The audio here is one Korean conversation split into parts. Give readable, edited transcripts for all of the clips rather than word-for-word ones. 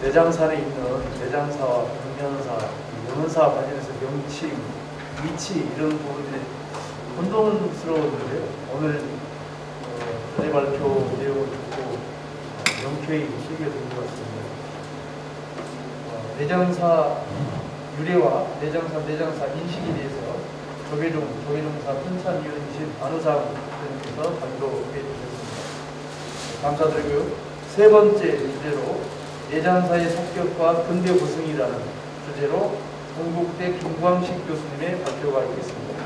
내장산에 있는 내장사와 경련사, 명원사 관련해서 명칭, 위치 이런 부분들이 혼돈스러웠는데요. 오늘 전에 발표 내용을 듣고 명쾌히 실겨진 것 같습니다. 내장사 유래와 내장사 인식에 대해서 조계종사 편찬위원이신 안우상님께서 발표해 주셨습니다. 감사드리고요. 세 번째 주제로 내장사의 삭격과 근대 고승이라는 주제로 동국대 김광식 교수님의 발표가 있겠습니다.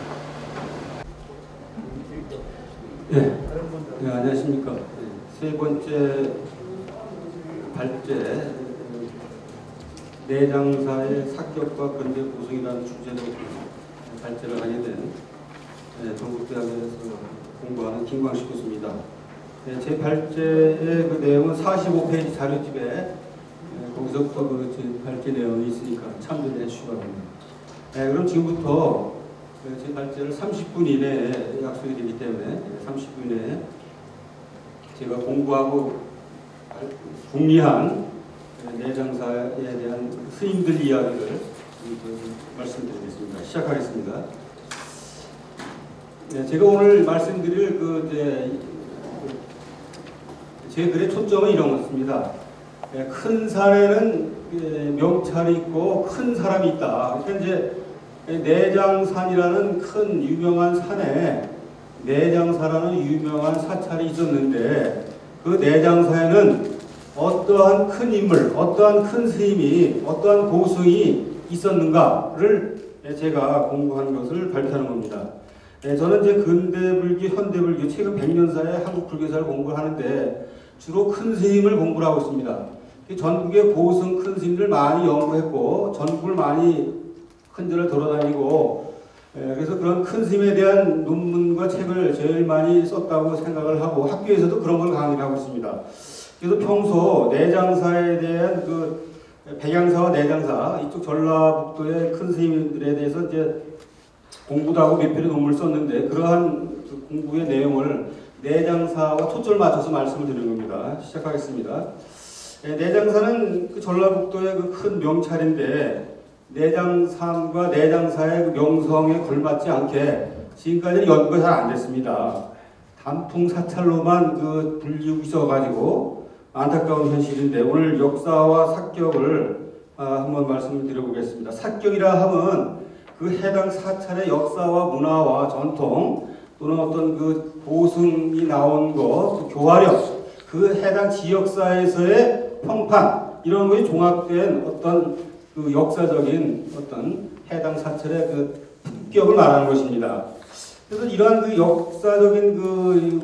네, 안녕하십니까. 세 번째 발제 내장사의 삭격과 근대 고승이라는 주제로 발제를 하게 된 동국대학에서 공부하는 김광식 교수입니다. 제 발제의 그 내용은 45페이지 자료집에 거기서부터 그 발제 내용이 있으니까 참조를 해주시기 바랍니다. 그럼 지금부터 제 발제를 30분 이내에 약속이 되기 때문에 30분 이내에 제가 공부하고 궁리한 내장사에 대한 스님들 이야기를 말씀드리겠습니다. 시작하겠습니다. 제가 오늘 말씀드릴 제 글의 초점은 이런 것입니다. 큰 산에는 명찰이 있고 큰 사람이 있다. 그러니까 이제 내장산이라는 큰 유명한 산에 내장사라는 유명한 사찰이 있었는데 그 내장사에는 어떠한 큰 인물, 어떠한 큰 스님이, 어떠한 고승이 있었는가를 제가 공부한 것을 발표하는 겁니다. 저는 이제 근대불교, 현대불교, 최근 100년 사이에 한국 불교사를 공부하는데 주로 큰 스님을 공부를 하고 있습니다. 전국의 고승 큰 스님들 많이 연구했고 전국을 많이 흔적을 돌아다니고 그래서 그런 큰 스님에 대한 논문과 책을 제일 많이 썼다고 생각을 하고 학교에서도 그런 걸 강의를 하고 있습니다. 그래서 평소 내장사에 대한 그 백양사와 내장사 이쪽 전라북도의 큰 스님들에 대해서 이제 공부도 하고 몇 편의 논문을 썼는데 그러한 그 공부의 내용을 내장사와 초점을 맞춰서 말씀을 드리는 겁니다. 시작하겠습니다. 내장사는 그 전라북도의 그 큰 명찰인데 내장산과 내장사의 그 명성에 걸맞지 않게 지금까지는 연구가 잘 안 됐습니다. 단풍 사찰로만 그 불리고 있어가지고 안타까운 현실인데 오늘 역사와 삭격을 한번 말씀을 드려보겠습니다. 삭격이라 하면 그 해당 사찰의 역사와 문화와 전통 또는 어떤 그 고승이 나온 것, 교화력, 그 해당 지역사에서의 평판 이런 것이 종합된 어떤 그 역사적인 어떤 해당 사찰의 그 품격을 말하는 것입니다. 그래서 이러한 그 역사적인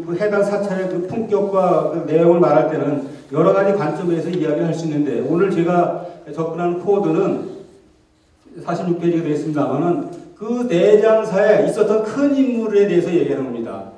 그 해당 사찰의 그 품격과 그 내용을 말할 때는 여러 가지 관점에서 이야기를 할 수 있는데 오늘 제가 접근하는 코드는 46페이지가 되겠습니다만은 그 내장사에 있었던 큰 인물에 대해서 얘기하는 겁니다.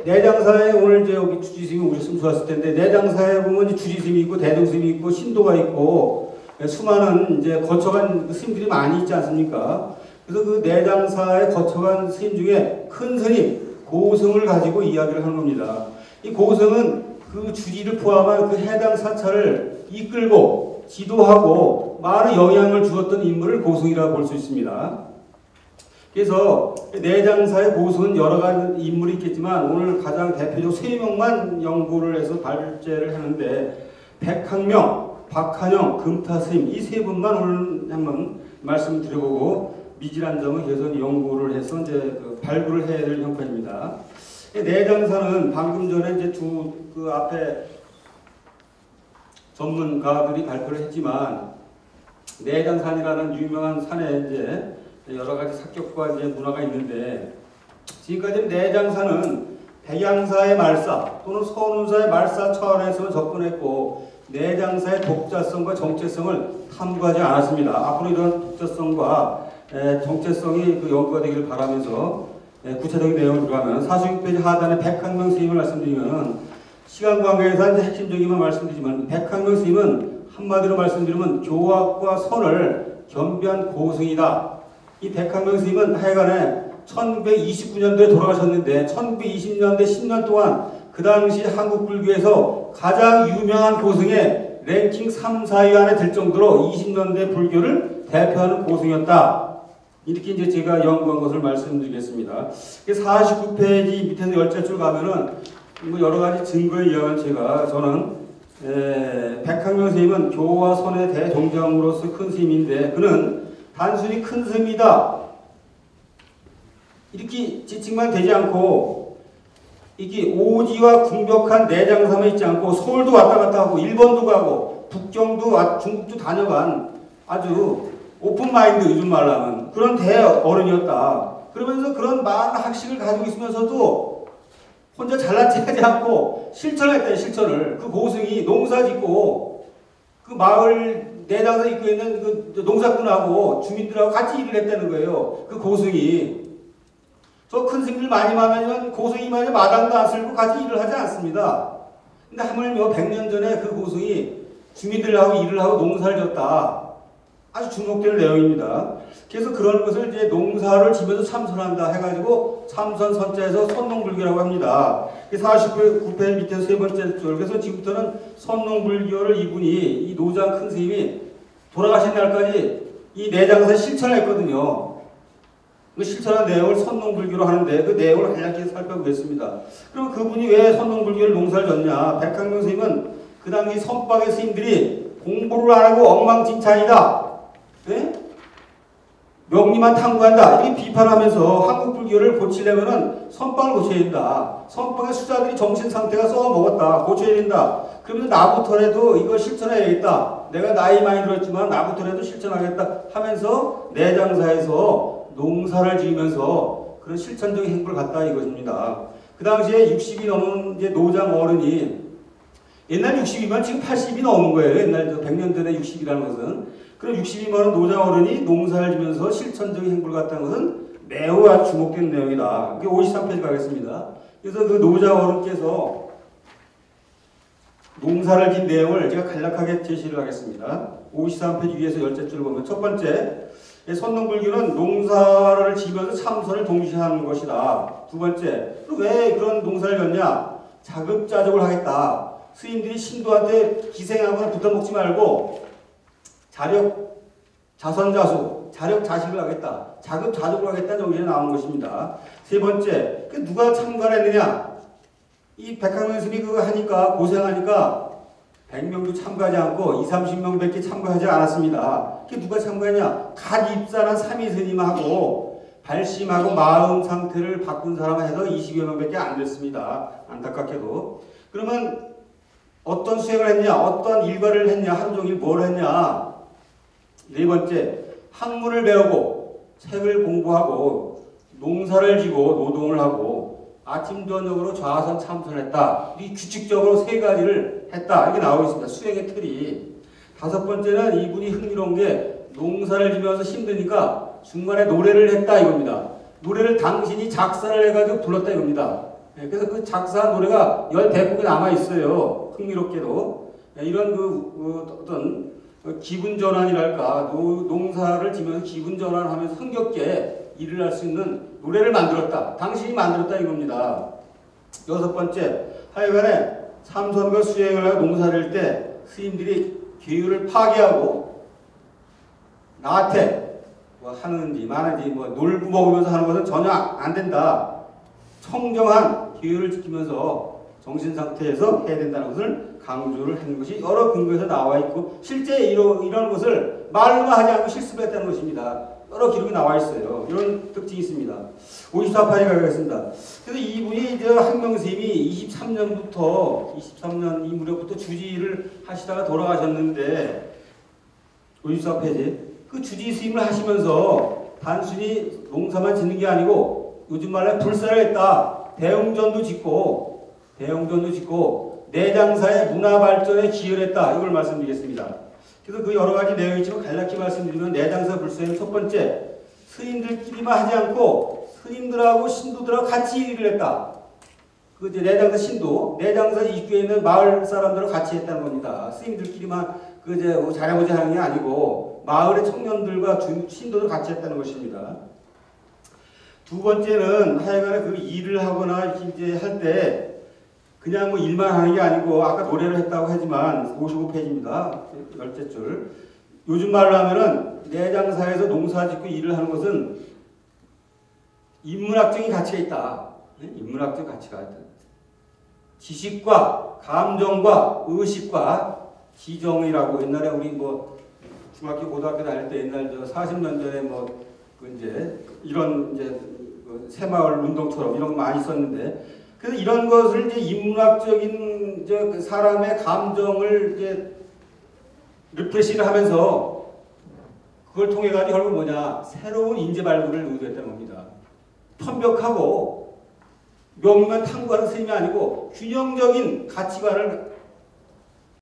내장사에 오늘 이제 여기 주지스님이 오셨으면 좋았을 텐데 내장사에 보면 주지스님이 있고 대동스님이 있고 신도가 있고 수많은 이제 거쳐간 스님들이 많이 있지 않습니까? 그래서 그 내장사에 거쳐간 스님 중에 큰 스님, 고승을 가지고 이야기를 하는 겁니다. 이 고승은 그 주지를 포함한 그 해당 사찰을 이끌고 지도하고 많은 영향을 주었던 인물을 고승이라고 볼 수 있습니다. 그래서 내장사의 고승은 여러 가지 인물이 있겠지만 오늘 가장 대표적으로 3명만 연구를 해서 발제를 하는데 백학명, 박한영, 금타스님 이 3분만 오늘 한번 말씀드려보고 미진한 점은 계속 연구를 해서 이제 그 발굴을 해야 될 형편입니다. 내장사는 방금 전에 이제 그 앞에 전문가들이 발표를 했지만 내장산이라는 유명한 산에 이제 여러 가지 삭격과 이제 문화가 있는데 지금까지 내장사는 백양사의 말사 또는 선운사의 말사 차원에서 접근했고 내장사의 독자성과 정체성을 탐구하지 않았습니다. 앞으로 이런 독자성과 정체성이 그 연구가 되기를 바라면서 구체적인 내용을 들어가면 46페이지 하단에 백학명 스님을 말씀드리면 시간 관계에서 이제 핵심적인만 말씀드리지만 백학명 스님은 한마디로 말씀드리면 교학과 선을 겸비한 고승이다. 이 백학명 스님은 하여간에 1929년도에 돌아가셨는데 1920년대 10년 동안 그 당시 한국 불교에서 가장 유명한 고승의 랭킹 3, 4위 안에 들 정도로 20년대 불교를 대표하는 고승이었다. 이렇게 이제 제가 연구한 것을 말씀드리겠습니다. 49페이지 밑에서 10줄 가면은 뭐 여러 가지 증거에 의하면 저는 백학명 스님은 교와 선의 대종장으로서 큰 스님인데 그는 단순히 큰 스님이다. 이렇게 지칭만 되지 않고 이게 오지와 궁벽한 내장삼에 있지 않고 서울도 왔다 갔다 하고 일본도 가고 북경도 중국도 다녀간 아주 오픈마인드 요즘 말하면 그런 대어른이었다. 그러면서 그런 많은 학식을 가지고 있으면서도 혼자 잘난 척하지 않고 실천했다. 실천을. 그 고승이 농사 짓고 그 마을 내장사 입고 있는 그 농사꾼하고 주민들하고 같이 일을 했다는 거예요. 그 고승이. 저 큰 스님들 많이 만나면 고승이 만약 마당도 안 쓸고 같이 일을 하지 않습니다. 근데 하물며 100년 전에 그 고승이 주민들하고 일을 하고 농사를 졌다. 아주 주목될 내용입니다. 그래서 그런 것을 이제 농사를 지면서 참선한다 해가지고 참선 선자에서 선농불교라고 합니다. 49페이지 밑에 세 번째 줄. 그래서 지금부터는 선농불교를 이분이 이 노장 큰 스님이 돌아가신 날까지 이 내장사 실천했거든요. 그 실천한 내용을 선농불교로 하는데 그 내용을 간략히 살펴보겠습니다. 그럼 그분이 왜 선농불교를 농사를 졌냐? 백학명 스님은 그 당시 선박의 스님들이 공부를 안 하고 엉망진창이다. 네? 명리만 탐구한다. 이렇게 비판하면서 한국 불교를 고치려면은 선방을 고쳐야 된다. 선방의 수자들이 정신 상태가 썩어먹었다. 고쳐야 된다. 그러면 나부터라도 이거 실천해야겠다. 내가 나이 많이 들었지만 나부터라도 실천하겠다 하면서 내장사에서 농사를 지으면서 그런 실천적인 행보를 갖다 이것입니다. 그 당시에 60이 넘은 이제 노장 어른이 옛날 60이면 지금 80이 넘은 거예요. 옛날 100년 전에 60이라는 것은. 그럼 60이 많은 노장 어른이 농사를 지면서 실천적인 행보를 갖다는 것은 매우 아주 주목된 내용이다. 53페이지 가겠습니다. 그래서 그 노장 어른께서 농사를 진 내용을 제가 간략하게 제시를 하겠습니다. 53페이지 위에서 10줄을 보면 첫 번째, 선농불교는 농사를 지면서 참선을 동시에 하는 것이다. 두 번째, 왜 그런 농사를 졌냐? 자급자족을 하겠다. 스님들이 신도한테 기생하거나 붙어먹지 말고 자력 자선자수, 자력 자식을 하겠다. 자급자족을 하겠다는 정신에 나온 것입니다. 세 번째, 누가 참가를 했느냐? 이 백학명 스님이 그거 하니까 고생하니까 100명도 참가하지 않고 20, 30명밖에 참가하지 않았습니다. 그게 누가 참가했냐? 갓 입산한 삼위 스님하고 발심하고 마음 상태를 바꾼 사람 해서 20여 명밖에 안 됐습니다. 안타깝게도. 그러면 어떤 수행을 했냐? 어떤 일과를 했냐? 하루 종일 뭘 했냐? 네 번째, 학문을 배우고 책을 공부하고 농사를 지고 노동을 하고 아침 저녁으로 좌선 참선했다. 이 규칙적으로 세 가지를 했다. 이렇게 나오고 있습니다. 수행의 틀이. 다섯 번째는 이분이 흥미로운 게 농사를 지면서 힘드니까 중간에 노래를 했다 이겁니다. 노래를 당신이 작사를 해가지고 불렀다 이겁니다. 그래서 그 작사한 노래가 10대곡이 남아있어요. 흥미롭게도. 이런 어떤 기분 전환이랄까, 농사를 지면서 기분 전환하면서 흥겹게 일을 할 수 있는 노래를 만들었다. 당신이 만들었다 이겁니다. 여섯 번째, 하여간에 참선과 수행을 하고 농사를 할 때 스님들이 규율을 파괴하고 나한테 하는지 마는지 놀고 먹으면서 하는 것은 전혀 안 된다. 청정한 규율을 지키면서 정신상태에서 해야 된다는 것을 강조를 하는 것이 여러 근거에서 나와 있고 실제 이런 것을 말로만 하지 않고 실습을 했다는 것입니다. 여러 기록이 나와 있어요. 이런 특징이 있습니다. 54페이지 가겠습니다. 그래서 이분이 학명 스님이 23년 이 무렵부터 주지를 하시다가 돌아가셨는데 54페이지 그 주지 스님을 하시면서 단순히 농사만 짓는 게 아니고 요즘 말로 불사를 했다. 대웅전도 짓고 내장사의 문화 발전에 기여를 했다. 이걸 말씀드리겠습니다. 그래서 그 여러 가지 내용이 있지만 간략히 말씀드리면 내장사 불사는 첫 번째, 스님들끼리만 하지 않고 스님들하고 신도들하고 같이 일을 했다. 그 이제 내장사 신도, 내장사 입구에 있는 마을 사람들하고 같이 했다는 겁니다. 스님들끼리만 잘해보자 하는 게 아니고 마을의 청년들과 신도들 같이 했다는 것입니다. 두 번째는 하여간에 그 일을 하거나 이렇게 이제 할 때 그냥 뭐 일만 하는 게 아니고 아까 노래를 했다고 하지만 55페이지입니다. 열째 줄. 요즘 말로 하면은 내장사에서 농사짓고 일을 하는 것은 인문학적인 가치가 있다. 인문학적 가치가 있다. 지식과 감정과 의식과 지정이라고 옛날에 우리 뭐 중학교 고등학교 다닐 때 옛날 저 40년 전에 뭐 그 이제 이런 이제 그 새마을 운동처럼 이런 거 많이 썼는데 그래서 이런 것을 이제 인문학적인 이제 그 사람의 감정을 이제 리프레시를 하면서 그걸 통해 가지고 결국 뭐냐 새로운 인재 발굴을 의도했다는 겁니다. 편벽하고 명면 탐구하는 스님이 아니고 균형적인 가치관을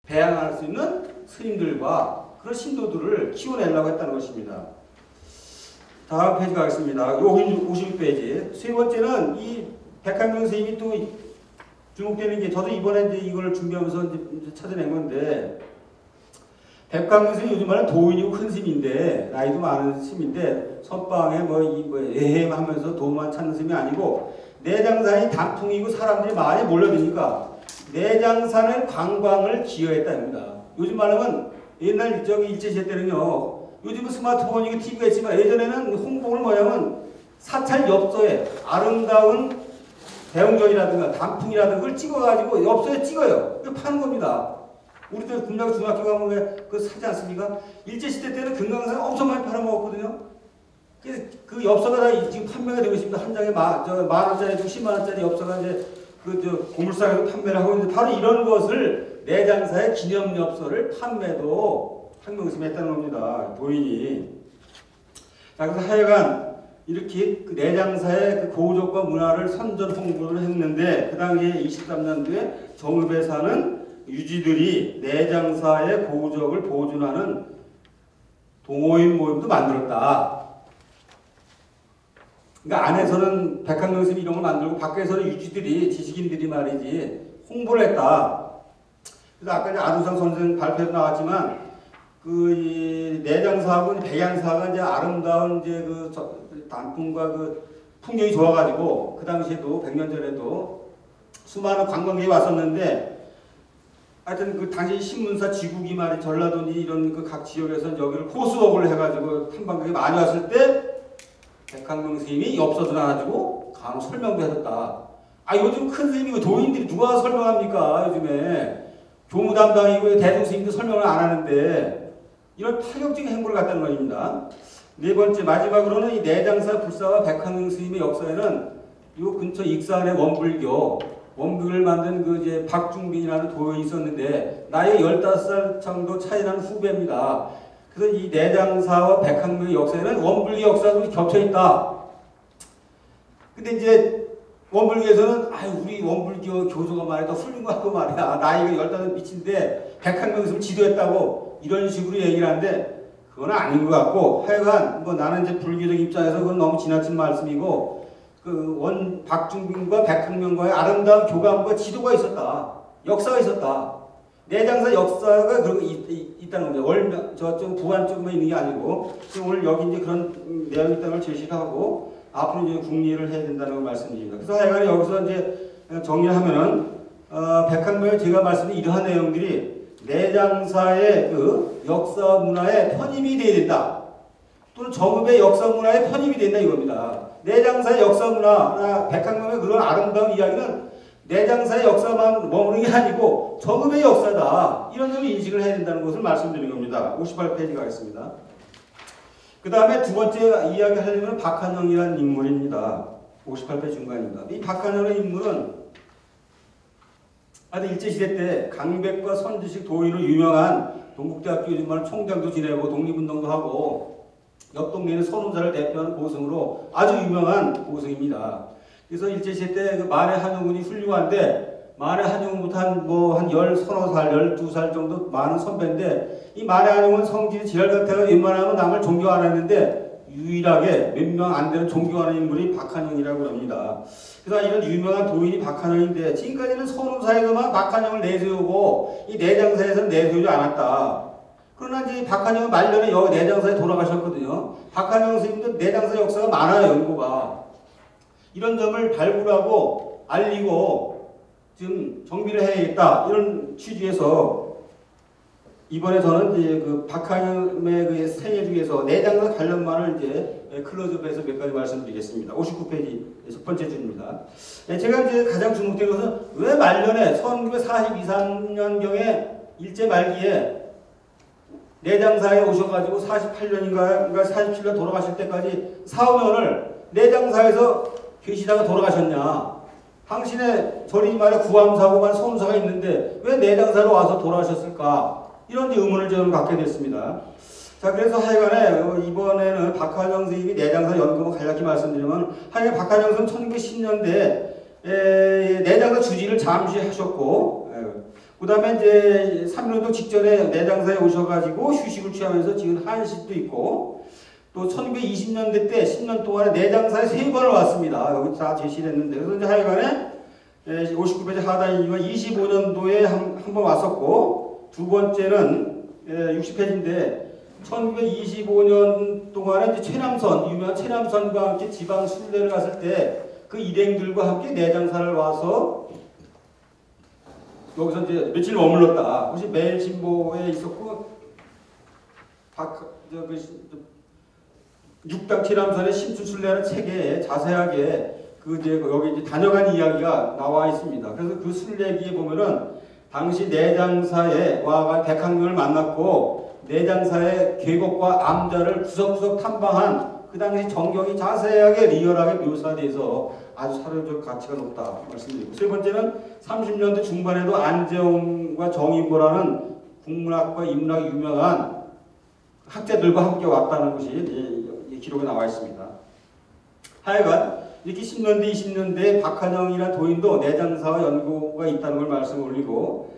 배양할 수 있는 스님들과 그런 신도들을 키워내려고 했다는 것입니다. 다음 페이지 가겠습니다. 56페이지. 세 번째는 이 백한명 스님이 또 주목되는 게 저도 이번에 이제 이걸 준비하면서 이제 찾아낸 건데 백광명 스님 요즘 말은 도인이고 큰 스님인데 나이도 많은 스님인데 선방에 뭐 애행하면서 도만 찾는 스님이 아니고 내장산이 단풍이고 사람들이 많이 몰려드니까 내장산의 관광을 기여했다입니다. 요즘 말하면 옛날 저기 일제시대 때는요. 요즘은 스마트폰이고 TV가 있지만 예전에는 홍보를 뭐냐면 사찰 엽서에 아름다운 대웅전이라든가 단풍이라든가 그걸 찍어가지고 엽서에 찍어요. 그걸 파는 겁니다. 우리도 금강 중학교 가면 왜 그거 사지 않습니까? 일제시대 때는 금강산 엄청 많이 팔아먹었거든요. 그 엽서가 다 지금 판매가 되고 있습니다. 한 장에 만 원짜리, 10만 원짜리 엽서가 이제 고물상에서 판매를 하고 있는데 바로 이런 것을 내장사의 기념 엽서를 판매도 한명스님이 했다는 겁니다. 도인이. 자, 그래서 하여간 이렇게 그 내장사의 그 고적과 문화를 선전 홍보를 했는데 그 당시에 23년도에 정읍에 사는 유지들이 내장사의 고적을 보존하는 동호인 모임도 만들었다. 그러니까 안에서는 백한명스님이 이런 걸 만들고 밖에서는 유지들이 지식인들이 말이지 홍보를 했다. 그래서 아까 이제 아두상 선생 발표도 나왔지만 그 내장사하고 백양사가 이제 아름다운 이제 그 단풍과 그 풍경이 좋아가지고 그 당시에도 100년 전에도 수많은 관광객이 왔었는데 하여튼 그 당시 신문사 지국이 말이 전라도니 이런 그 각 지역에서 여기를 호수업을 해가지고 탐방객이 많이 왔을 때 백한명 스님이 엽서도 나가지고 간혹 설명도 해줬다. 아 요즘 큰 스님이고 도인들이 누가 설명합니까 요즘에 교무 담당이고 대중 스님도 설명을 안 하는데 이런 파격적인 행보를 갖다는 것입니다. 네 번째 마지막으로는 이 내장사 불사와 백한명 스님의 역사에는 이 근처 익산의 원불교를 만든 그 이제 박중빈이라는 도인이 있었는데 나이 15살 정도 차이 나는 후배입니다. 그래서 이 내장사와 백한명의 역사에는 원불교 역사도 겹쳐 있다. 근데 이제 원불교에서는 우리 원불교 교조가 말이야 더 훌륭하고 말이야 나이가 15 미친데 백한명 스님을 지도했다고 이런 식으로 얘기를 하는데 그건 아닌 것 같고 하여간 뭐 나는 이제 불교적 입장에서 그건 너무 지나친 말씀이고 그 박중빈과 백한명과의 아름다운 교감과 지도가 있었다. 역사가 있었다. 내장사 역사가 그런 있다는 겁니다. 저쪽 부안 쪽만 있는 게 아니고 오늘 여기 이제 그런 내용이 있다는 걸 제시를 하고 앞으로 이제 국리를 해야 된다는 걸 말씀드립니다. 그래서 하여간 여기서 이제 정리를 하면은 백한명의 제가 말씀드린 이러한 내용들이 내장사의 그 역사 문화에 편입이 되어야 된다. 또는 정읍의 역사 문화에 편입이 된다 이겁니다. 내장사의 역사 문화나 백한명의 그런 아름다운 이야기는 내장사의 역사만 머무는 게 아니고 정읍의 역사다. 이런 점을 인식을 해야 된다는 것을 말씀드리는 겁니다. 58페이지 가겠습니다. 그 다음에 두 번째 이야기 하려면 박한영이라는 인물입니다. 58페이지 중간입니다. 이 박한영의 인물은 일제시대 때 강백과 선지식 도인으로 유명한 동국대학교 요즘 총장도 지내고 독립운동도 하고 옆 동네는 선운사를 대표하는 고승으로 아주 유명한 고승입니다. 그래서 일제시대 때 그 만해 한용운이 훌륭한데 만해 한용운부터 한 10살, 12살 정도 많은 선배인데 이 만해 한용운 성질이 지랄 같아가 웬만하면 남을 존경 안 했는데 유일하게 몇 명 안 되는 존경하는 인물이 박한영이라고 합니다. 그래서 이런 유명한 도인이 박한영인데 지금까지는 선운사에서만 박한영을 내세우고 이 내장사에서는 내세우지 않았다. 그러나 이제 박한영은 말년에 여기 내장사에 돌아가셨거든요. 박한영 스님도 내장사 역사가 많아요. 연구가. 이런 점을 발굴하고 알리고 좀 정비를 해야겠다 이런 취지에서 이번에 저는 이제 그 박한영의 그 생애 중에서 내장사 관련만을 이제 클로즈업해서 몇 가지 말씀드리겠습니다. 59페이지 첫 번째 줄입니다. 제가 이제 가장 주목된 것은 왜 말년에 1942~3년경에 일제 말기에 내장사에 오셔가지고 48년인가 47년 돌아가실 때까지 4, 5년을 내장사에서 계시다가 돌아가셨냐. 당신의 저리 말해 구암사고만 손사가 있는데 왜 내장사로 와서 돌아가셨을까? 이런 의문을 저는 갖게 됐습니다. 자, 그래서 하여간에 이번에는 박한영 선생님이 내장사 연금을 간략히 말씀드리면 하여간 박한영 선생님 1910년대에 내장사 주지를 잠시 하셨고 그 다음에 이제 3년도 직전에 내장사에 오셔가지고 휴식을 취하면서 지금 한식도 있고 또 1920년대 때 10년 동안에 내장사에 3번을 왔습니다. 여기 다 제시를 했는데 그래서 이제 하여간에 59페이지 하단이지만 25년도에 한 번 왔었고 두 번째는 60페이지인데 1925년 동안에 이제 최남선 유명한 최남선과 함께 지방 순례를 갔을 때 그 일행들과 함께 내장사를 와서 여기서 이제 며칠 머물렀다. 혹시 매일신보에 있었고 육당 최남선의 심춘순례라는 책에 자세하게 여기 이제 다녀간 이야기가 나와 있습니다. 그래서 그 순례기에 보면은 당시 내장사에 와가 백학명을 만났고 내장사의 계곡과 암자를 구석구석 탐방한 그 당시 전경이 자세하게 리얼하게 묘사돼서 아주 사료적 가치가 높다 말씀드리고 세 번째는 30년대 중반에도 안재홍과 정인보라는 국문학과 인문학 유명한 학자들과 함께 왔다는 것이 기록에 나와 있습니다. 하여간 이렇게 10년대 20년대에 박한영이라는 도인도 내장사와 연고가 있다는 걸 말씀을 올리고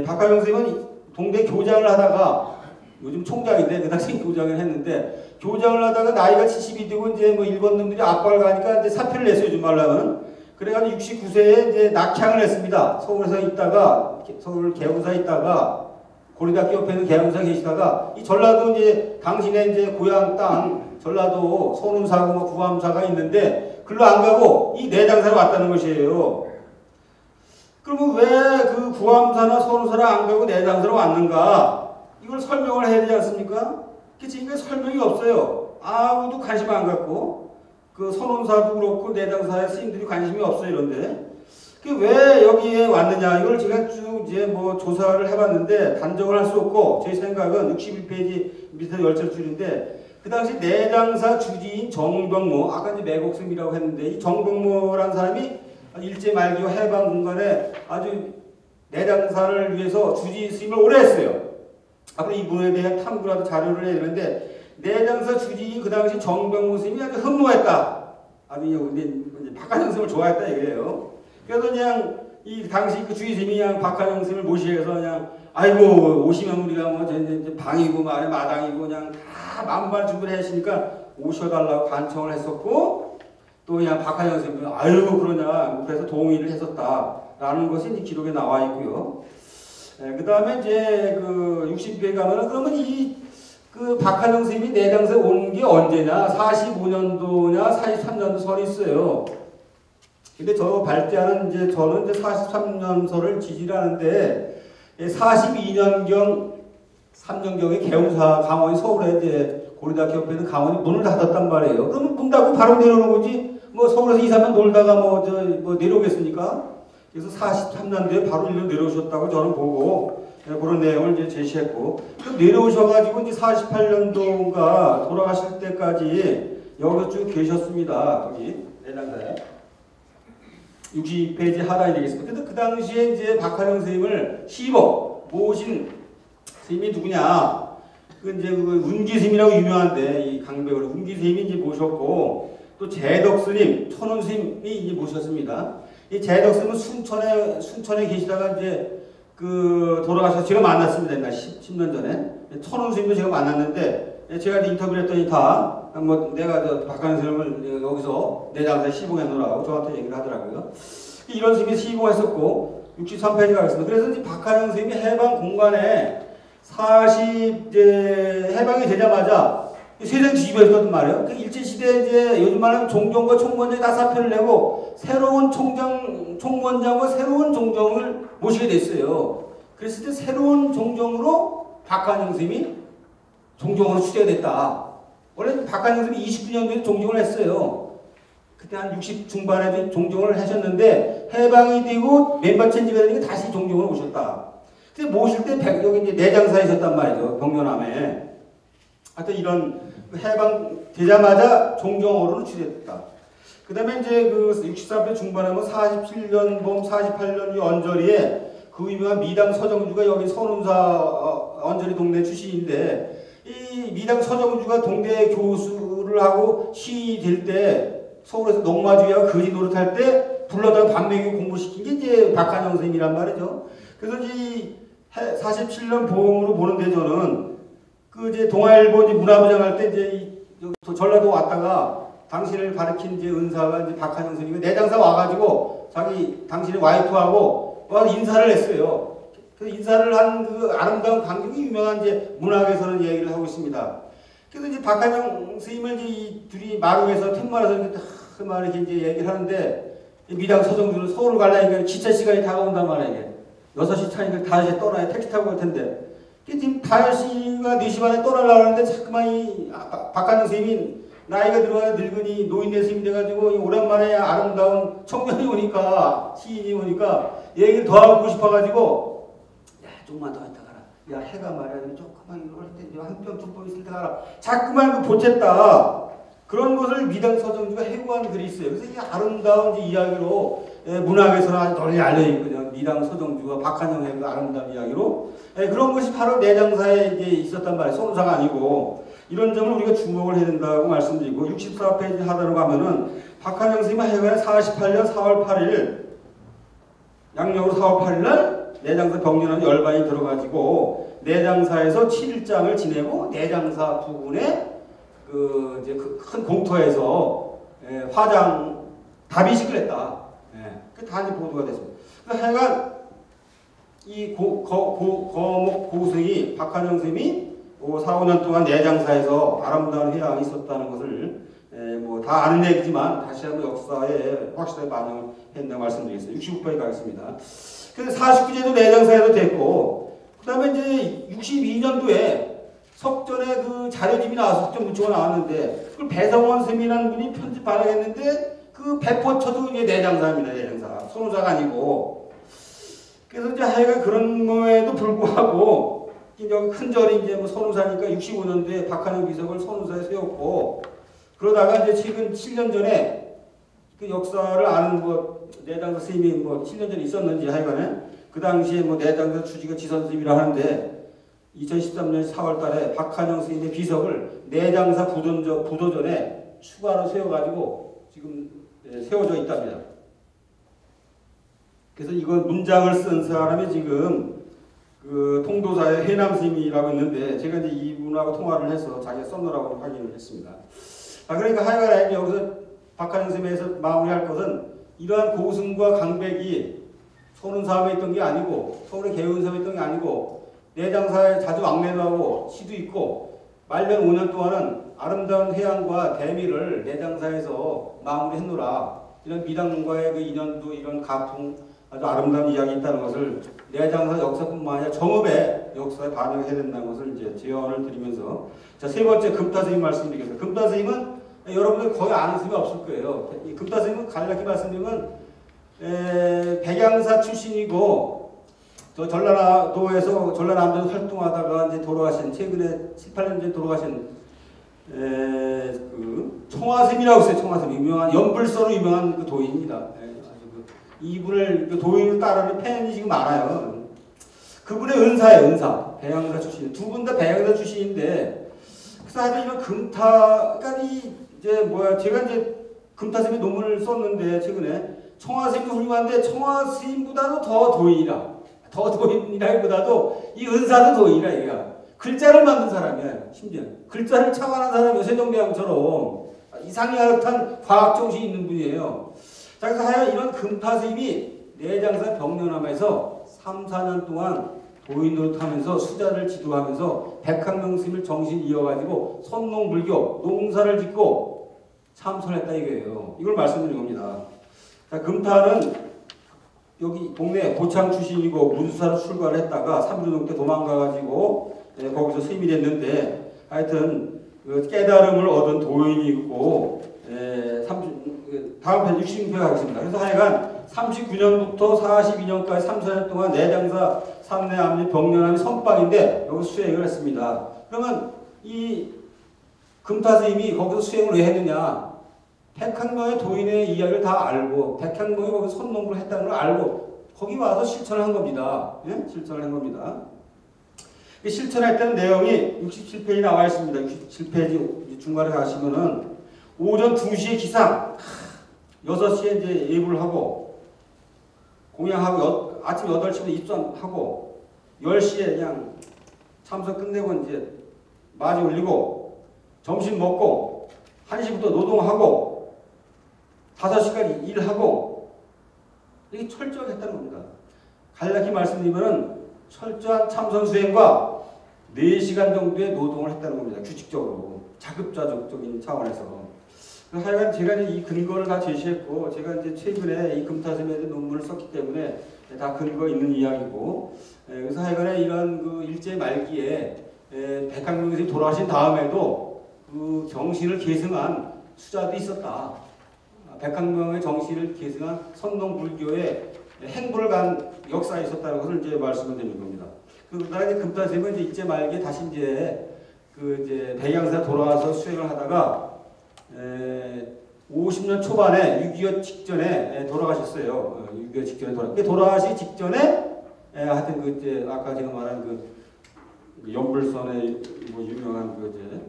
박한영 선생님은 동대 교장을 하다가 요즘 총장인데 그 당시 교장을 했는데 교장을 하다가 나이가 70이 되고 이제 뭐 일본 놈들이 압박을 가니까 이제 사표를 냈어요. 요즘 말로는. 그래가지고 69세에 이제 낙향을 했습니다. 서울에서 있다가 서울 개운사에 있다가 고려대학교 옆에 있는 개운사 계시다가 이 전라도 이제 당신의 이제 고향 땅 전라도 소놈사고 구암사가 있는데 글로 안 가고 이 내장사로 왔다는 것이에요. 그러면 왜 그 구암사나 소놈사를 안 가고 내장사로 왔는가? 이걸 설명을 해야 되지 않습니까? 지금까지 설명이 없어요. 아무도 관심 안 갖고 그 선원사도 그렇고 내장사의 스님들이 관심이 없어요. 이런데 왜 여기에 왔느냐 이걸 제가 쭉 이제 뭐 조사를 해봤는데 단정을 할 수 없고 제 생각은 61페이지 밑에 10줄인데 그 당시 내장사 주지인 정병모 아까 이제 매곡스님이라고 했는데 이 정병모라는 사람이 일제 말기와 해방 공간에 아주 내장사를 위해서 주지 스님을 오래 했어요. 앞으로 이분에 대한 탐구라도 자료를 해야 되는데 내장사 주지인 그 당시 정병모 스님이 아주 흠모했다. 아주 박한영 스님을 좋아했다 이거예요. 그래서 그냥 이 당시 그 주지 스님이 그냥 박한영 스님을 모시해서 그냥 아이고 오시면 우리가 뭐 이제 방이고 말에 마당이고 그냥 다 만반 준비를 하시니까 오셔달라고 간청을 했었고 또 그냥 박한영 스님이 아이고 그러냐 그래서 동의를 했었다라는 것이 이제 기록에 나와 있고요. 그 다음에 이제 그 60배 가면은 그러면 그 박한영 스님이 내장사에 온 게 언제냐? 45년도냐? 43년도 설이 있어요. 근데 저 발제하는 이제 저는 이제 43년설을 지지하는데 42년경 3년경에 개운사 강원이 서울에 이제 고려대학교 옆에 있는 강원이 문을 닫았단 말이에요. 그러면 문 닫고 바로 내려오는 거지. 뭐 서울에서 2, 3년 놀다가 뭐 내려오겠습니까? 그래서 43년도에 바로 일로 내려오셨다고 저는 보고 그런 내용을 이제 제시했고 내려오셔가지고 이제 48년도인가 돌아가실 때까지 여기 쭉 계셨습니다. 거기 내장사에 60페이지 하단이 되겠습니다. 근데 그 당시에 이제 박한영 선생님을 시복 모신 스님이 누구냐? 그 이제 그 운기 스님이라고 유명한데 이 강백을 운기 스님이 이제 모셨고 또 재덕 스님, 천원 스님이 이제 모셨습니다. 이 재덕 스님은 순천에 계시다가 이제 그 돌아가셔서 제가 만났습니다. 옛날 10년 전에 천원 스님도 제가 만났는데 제가 인터뷰를 했더니 다 뭐 내가 저 박한영 스님을 여기서 내장사에 시봉해 놓으라고 저한테 얘기를 하더라고요. 이런 스님이 시봉했었고 63페이지 가겠습니다. 그래서 이제 박한영 스님이 해방 공간에 이제 해방이 되자마자 세상 뒤집어졌단 말이에요. 그 일제시대에 이제 요즘 말하면 종종과 총무원장이 다 사표를 내고 새로운 총무원장과 새로운 종종을 모시게 됐어요. 그랬을 때 새로운 종종으로 박한영 선생님이 종종으로 추대가 됐다. 원래 박한영 선생님이 29년도에 종종을 했어요. 그때 한 60 중반에 종종을 하셨는데 해방이 되고 맨발 체인지가 되니까 다시 종종을 오셨다. 근데 모실 때 여기 이제 내장사이셨단 말이죠. 병련함에. 하여튼 이런 해방 되자마자 종종으로 추대됐다. 그 다음에 이제 그 63세 중반하면 47년 봄 48년 이 언저리에 그 유명한 미당 서정주가 여기 선운사 언저리 동네 출신인데 이 미당 서정주가 동대 교수를 하고 시인이 될 때 서울에서 농마주의와 거지 노릇할 때 불러다가 반매교 공부시킨 게 이제 박한영 선생님이란 말이죠. 그래서 이 47년 봄으로 보는데 저는 그 이제 동아일보 이제 문화부장 할 때 이제 전라도 왔다가 당신을 가르친 이제 은사가 이제 박한영 선생님이 내장사 와가지고 자기 당신의 와이프하고 와서 인사를 했어요. 그 인사를 한 그 아름다운 광경이 유명한 이제 문학에서는 얘기를 하고 있습니다. 그래서 이제 박한영 선생님을 이제 이 둘이 마루에서 텐마에서 이렇게 막 이렇게 이제 얘기를 하는데 미당 서정주는 서울 가려니까 기차 시간이 다가온단 말이에요. 6시 차니까 5시에 떠나야 택시 타고 갈 텐데. 지금 5시가 4시 반에 떠나려고 하는데 자꾸만 이 박한영 선생님이 나이가 들어가야 늙으니 노인네 스님이 돼가지고 오랜만에 아름다운 청년이 오니까 시인이 오니까 얘기를 더 하고 싶어가지고 야 조금만 더 있다 가라. 야 해가 말이야 조금만 이럴 때 한뼘 두 뼘 있을 때 가라. 자꾸만 그 보챘다. 그런 것을 미당 서정주가 해고한 글이 있어요. 그래서 이 아름다운 이야기로 문학에서는 아주 널리 알려있거든요. 미당 서정주가 박한영의 그 아름다운 이야기로 그런 것이 바로 내장사에 이제 있었단 말이에요. 선우사가 아니고 이런 점을 우리가 주목을 해야 된다고 말씀드리고 64페이지 하단으로 가면은 박한영 선생님은 해관에 48년 4월 8일 양력으로 4월 8일 날 내장사 병련한 열반이 들어가지고 내장사에서 7일장을 지내고 내장사 부근에 그 이제 그 큰 공터에서 화장 답이식을 했다. 그 다 이제 보도가 됐습니다. 그러니까 하여간 이 거목 고승이 박한영 선생님이 4, 5년 동안 내장사에서 아름다운 회양이 있었다는 것을 뭐 다 아는 얘기지만 다시 한번 역사에 확실하게 반영을 했다고 말씀드리겠습니다. 69페이지 가겠습니다. 그래서 49제도 내장사에도 됐고 그 다음에 이제 62년도에 석전에 그 자료집이 나와서 석전 문초가 나왔는데 그걸 배성원 선생님이라는 분이 편집 발행했는데 그 배포처도 이제 내장사입니다. 내장사. 선우사가 아니고. 그래서 이제 하여간 그런 거에도 불구하고 여기 큰 절이 이제 뭐 선우사니까 65년도에 박한영 비석을 선우사에 세웠고 그러다가 이제 최근 7년 전에 그 역사를 아는 뭐 내장사 스님이 뭐 7년 전에 있었는지 하여간에 그 당시에 뭐 내장사 주지가 지선 스님이라 하는데 2013년 4월 달에 박한영 스님의 비석을 내장사 부도전에 추가로 세워가지고 지금 세워져 있답니다. 그래서 이거 문장을 쓴 사람이 지금 그 통도사의 해남 스님이라고 있는데 제가 이제 이분하고 통화를 해서 자기가 썼노라고 확인을 했습니다. 그러니까 하여간 여기서 박한영 스님에서 마무리할 것은 이러한 고승과 강백이 선운사업에 있던 게 아니고 서울의 개운사업에 있던 게 아니고 내장사에 자주 왕래도 하고 시도 있고 말년 5년 동안은 아름다운 해양과 대미를 내장사에서 마무리했노라. 이런 미당과의 그 인연도 이런 가풍 아주 아름다운 이야기 있다는 것을 내장사 역사뿐만 아니라 정읍의 역사에 반영해야 된다는 것을 이제 제언을 드리면서 자, 세 번째 금타스님 말씀드리겠습니다. 금타스님은 여러분들 거의 아는 스님이 없을 거예요. 이 금타스님은 간략히 말씀드리면 백양사 출신이고 저 전라도에서 전라남도에서 활동하다가 이제 돌아가신 최근에 7, 8년 전에 돌아가신 그 청화스님이라고 있어요. 청화스님 유명한 연불서로 유명한 그 도인입니다. 아주 이분을 그 도인을 따르는 팬이 지금 많아요. 그분의 은사예요. 은사 배양사 출신. 두 분 다 배양사 출신인데 그래서 하여튼 이런 금타가 이제 뭐야 제가 이제 금타스님의 논문을 썼는데 최근에 청화스님도 훌륭한데 청화스님보다도 더 도인이라. 더 도인이라기보다도 이 은사도 도인이라 얘가 글자를 만든 사람이야. 심지어 글자를 창안한 사람이 세종대왕처럼 이상야릇한 과학 정신이 있는 분이에요. 자, 그래서 하여 이런 금타스님이 내장사 병련함에서 3, 4년 동안 도인 노릇하면서 수자를 지도하면서 백학명 스님을 정신 이어가지고 선농불교 농사를 짓고 참선했다 이거예요. 이걸 말씀드린 겁니다. 자, 금타는 여기 동네 고창 출신이고 문수사로 출가를 했다가 3주 때 도망가가지고 거기서 스님이 됐는데 하여튼 그 깨달음을 얻은 도인이고 다음 편 66회 하겠습니다. 그래서 하여간 39년부터 42년까지 3, 4년 동안 내장사, 삼내암리, 병련암이 선방인데 여기 수행을 했습니다. 그러면 이 금타 스님이 거기서 수행을 왜 했느냐? 백학명의 도인의 이야기를 다 알고 백학명이 거기서 선농을 했다는 걸 알고 거기 와서 실천을 한 겁니다. 예? 실천을 한 겁니다. 실천했다는 내용이 67페이지 나와 있습니다. 67페이지 중간에 가시면은 오전 2시에 기상 6시에 이제 예불을 하고 공양하고 아침 8시부터 입선하고 10시에 그냥 참석 끝내고 이제 마지 올리고 점심 먹고 1시부터 노동하고 5시까지 일하고 이게 철저하게 했다는 겁니다. 간략히 말씀드리면 철저한 참선 수행과 4시간 정도의 노동을 했다는 겁니다. 규칙적으로 자급자족적인 차원에서. 하여간 제가 이제 이 근거를 다 제시했고 제가 이제 최근에 이 금타스님에 대한 논문을 썼기 때문에 다 근거 있는 이야기고 그래서 하여간에 이런 그 일제 말기에 백학명 선생님이 돌아가신 다음에도 그 정신을 계승한 수자도 있었다. 백학명의 정신을 계승한 선농불교의 행보를 간 역사가 있었다는 것을 이제 말씀을 드리는 겁니다. 그다음에 금타스님은 이제 일제 말기에 다시 이제 백양사 돌아와서 수행을 하다가 50년 초반에 6.25 직전에 돌아가셨어요. 6.25 직전에 돌아가시기 직전에 하여튼 그 이제 아까 제가 말한 그 연불선의 뭐 유명한 그 이제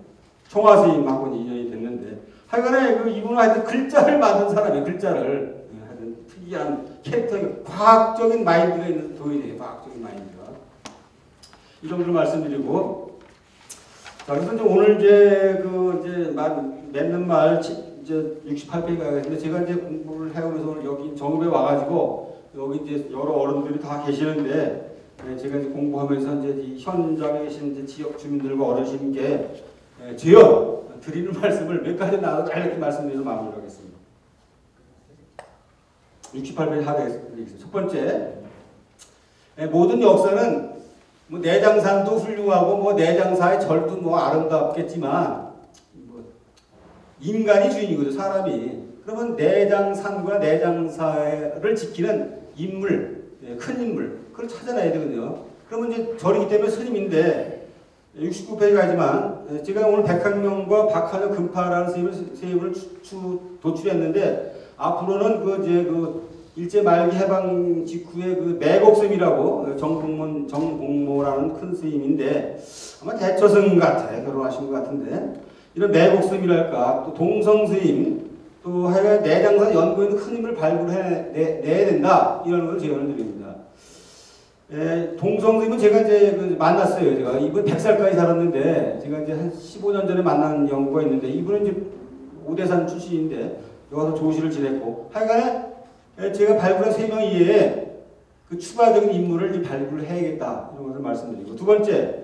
총화스님하고는 인연이 됐는데 하여간에 그 이분은 하여튼 글자를 만든 사람이에요. 글자를 하여튼 특이한 캐릭터, 과학적인 마인드가 있는 도인이에요. 과학적인 마인드가. 이 정도를 말씀드리고 자, 그래서 이제 오늘 맺는 말 이제 68페이지 가겠는데 제가 이제 공부를 해오면서 오늘 여기 정읍에 와가지고 여기 이제 여러 어른들이 다 계시는데 제가 이제 공부하면서 이제 이 현장에 계신 이제 지역 주민들과 어르신께 제언 드리는 말씀을 몇 가지 나눠서 간략히 말씀드려서 마무리하겠습니다. 68페이지 하겠습니다. 첫 번째, 모든 역사는 뭐 내장산도 훌륭하고 뭐 내장사의 절도 뭐 아름답겠지만 뭐 인간이 주인이거든 사람이. 그러면 내장산과 내장사를 지키는 인물, 큰 인물 그걸 찾아내야 되거든요. 그러면 이제 절이기 때문에 스님인데 69페이지 가지만 제가 오늘 백학명과 박한영 금파라는 스님을 도출했는데 앞으로는 그 일제 말기 해방 직후에 그 매곡스님이라고 정복모라는 큰 스님인데 아마 대처승 같아 결혼하신 것 같은데 이런 매곡스님이랄까 또 동성스님 또 하여간 내장산 연구에 있는 큰 힘을 발굴해내야 된다 이런 걸 제언을 드립니다. 동성스님은 제가 이제 만났어요. 제가 이분 100살까지 살았는데 제가 이제 한 15년 전에 만난 연구가 있는데 이분은 이제 오대산 출신인데 여기 와서 조실을 지냈고 하여간에 제가 발굴한 3명 이외에 그 추가적인 인물을 발굴을 해야겠다 이런 것을 말씀드리고 두 번째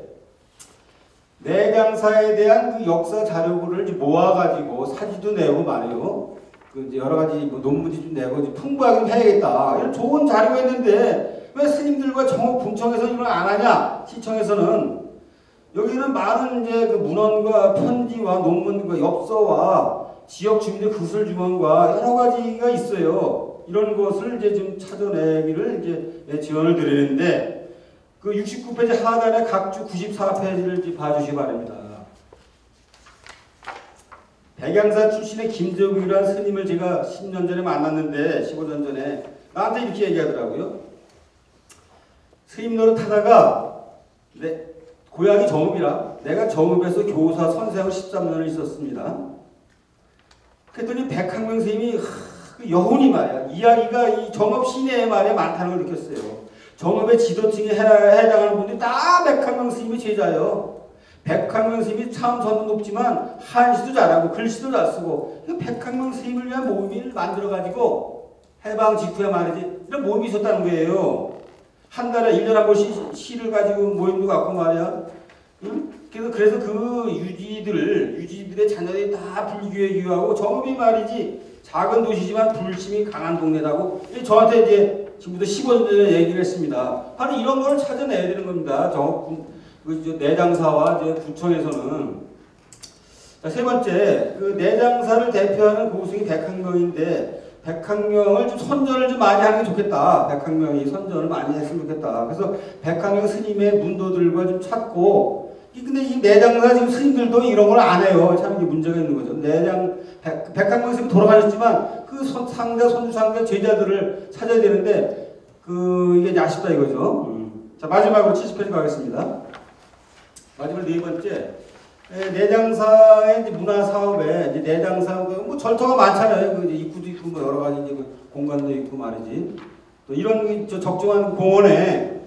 내장사에 대한 그 역사 자료를 모아가지고 사진도 내고 말이에요. 그 이제 여러 가지 뭐 논문지 좀 내고 이제 풍부하게 좀 해야겠다. 이런 좋은 자료가 있는데 왜 스님들과 정읍 군청에서 이걸 안 하냐? 시청에서는 여기는 많은 이제 그 문헌과 편지와 논문과 엽서와 지역 주민의 구술 주문과 여러 가지가 있어요. 이런 것을 이제 좀 찾아내기를 이제 지원을 드리는데 그 69페이지 하단에 각주 94페이지를 봐주시기 바랍니다. 백양사 출신의 김정규라는 스님을 제가 10년 전에 만났는데 15년 전에 나한테 이렇게 얘기하더라고요. 스님 노릇하다가 고향이 정읍이라 내가 정읍에서 교사 선생을 13년을 있었습니다. 그랬더니 백학명 스님이 그 여운이 말이야. 이야기가 이 정읍 시내의 말에 많다는 걸 느꼈어요. 정읍의 지도층에 해당하는 분들이 다 백학명 스님의 제자예요. 백학명 스님이 참선도 높지만 한시도 잘하고 글씨도 잘 쓰고 백학명 스님을 위한 모임을 만들어가지고 해방 직후에 말이지 이런 모임이 있었다는 거예요. 한 달에 1년에 한 번씩 시를 가지고 모임도 갖고 말이야. 응? 그래서 그 유지들의 자녀들이 다 불교에 유하고 정읍이 말이지 작은 도시지만 불심이 강한 동네라고 저한테 이제 지금부터 15년 전에 얘기를 했습니다. 바로 이런 걸 찾아내야 되는 겁니다. 내장사와 이제 구청에서는. 자, 세 번째, 그 내장사를 대표하는 고승이 백학명인데 백학명을 좀 선전을 좀 많이 하는 게 좋겠다. 백학명이 선전을 많이 했으면 좋겠다. 그래서 백학명 스님의 문도들과 좀 찾고, 근데 이 내장사 지금 스님들도 이런 걸 안 해요. 참 이게 문제가 있는 거죠. 백학명 스님이 돌아가셨지만 그 상자, 손주상자, 제자들을 찾아야 되는데 이게 아쉽다 이거죠. 자, 마지막으로 70페이지 가겠습니다. 마지막 네 번째. 내장사의 이제 문화 사업에 이제 내장사 뭐 절터가 많잖아요. 그 입구도 있고 뭐 여러 가지 이제 공간도 있고 말이지. 또 이런 적정한 공원에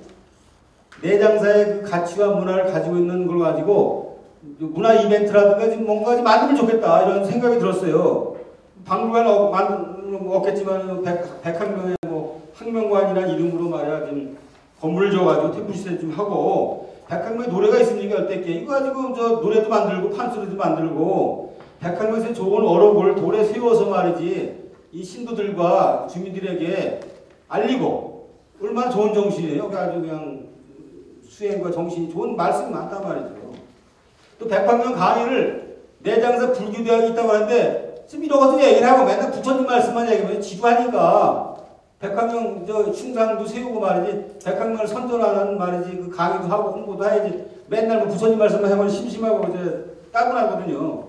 내장사의 그 가치와 문화를 가지고 있는 걸 가지고 문화 이벤트라든가 지금 뭔가 좀 만들면 좋겠다 이런 생각이 들었어요. 박물관 없겠지만 백학명의 뭐 학명관이라는 이름으로 말이야 지금 건물을 줘가지고 템플시대 좀 하고. 백학명의 노래가 있으니까 열댓 개. 이거 가지고 노래도 만들고 판소리도 만들고 백학명에서 좋은 어록을 돌에 세워서 말이지 이 신도들과 주민들에게 알리고 얼마나 좋은 정신이에요. 아주 그냥 수행과 정신이 좋은 말씀이 많단 말이죠. 또 백학명 강의를 내장사 불교대학이 있다고 하는데 지금 이런 것도 얘기를 하고 맨날 부처님 말씀만 얘기하면 지루하니까 백학명 충상도 세우고 말이지 백학명을 선전하는 말이지 그 강의도 하고 홍보도 해야지 맨날 뭐 부처님 말씀만 하면 심심하고 이제 따분하거든요.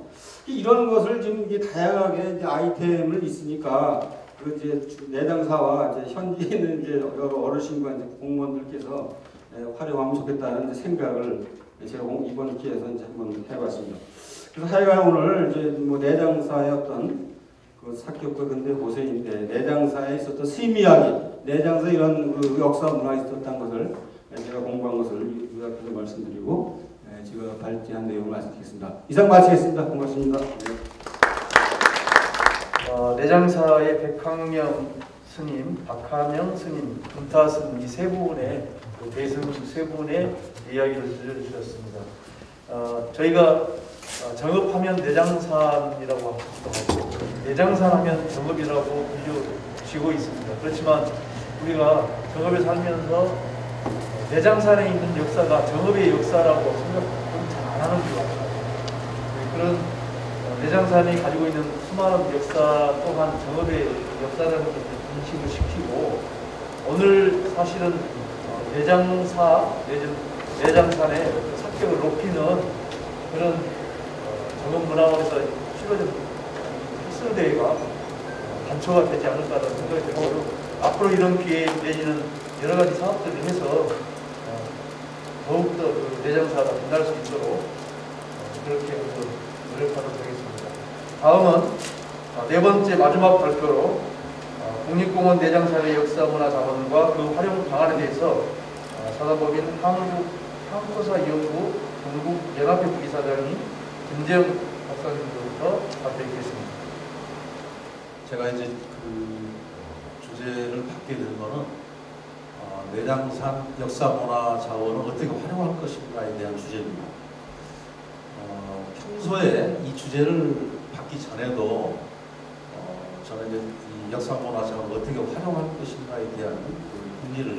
이런 것을 지금 이게 다양하게 이제 아이템을 있으니까 그 이제 내장사와 이제 현지에 있는 이제 여러 어르신과 이제 공무원들께서 활용하면 좋겠다는 이제 생각을 제가 이번 기회에서 이제 한번 해봤습니다. 그래서 하여간 오늘 이제 뭐 내장사의 어떤 그 사격과 근대 고생인데 내장사에 있었던 스님이야기, 내장사 이런 그 역사 문화가 있었다는 것을 제가 공부한 것을 요약해서 말씀드리고 제가 발제한 내용을 말씀드리겠습니다. 이상 마치겠습니다. 고맙습니다. 내장사의 백학명 스님, 박하명 스님, 금타 스님 이 세 분의 대승 세 분의 이야기를 들려주셨습니다. 저희가 정읍하면 내장산이라고 하고 내장산하면 정읍이라고 불리고 있습니다. 그렇지만 우리가 정읍에 살면서 내장산에 있는 역사가 정읍의 역사라고 생각은 잘 안 하는 것 같아요. 그런 내장산이 가지고 있는 수많은 역사 또한 정읍의 역사라는 것을 인식을 시키고 오늘 사실은 내장산의 삭격을 높이는 그런 정읍문화원에서 치러진 헬스대회가 단초가 되지 않을까라는 생각이 들고 앞으로 이런 기회 내지는 여러 가지 사업들을 해서 더욱더 그 내장사가 빛날 수 있도록 그렇게 노력하도록 하겠습니다. 다음은 네 번째 마지막 발표로 국립공원 내장산의 역사문화자원과 그 활용 방안에 대해서 사단법인 한국항토사연구 전국연합회 부이사장인 김재영 박사님으로부터 발표하겠습니다. 제가 이제 그 주제를 받게 된 거는 내장산 역사문화자원을 어떻게 활용할 것인가에 대한 주제입니다. 평소에 이 주제를 받기 전에도 저는 이제 이 역사문화자원을 어떻게 활용할 것인가에 대한 그 궁리를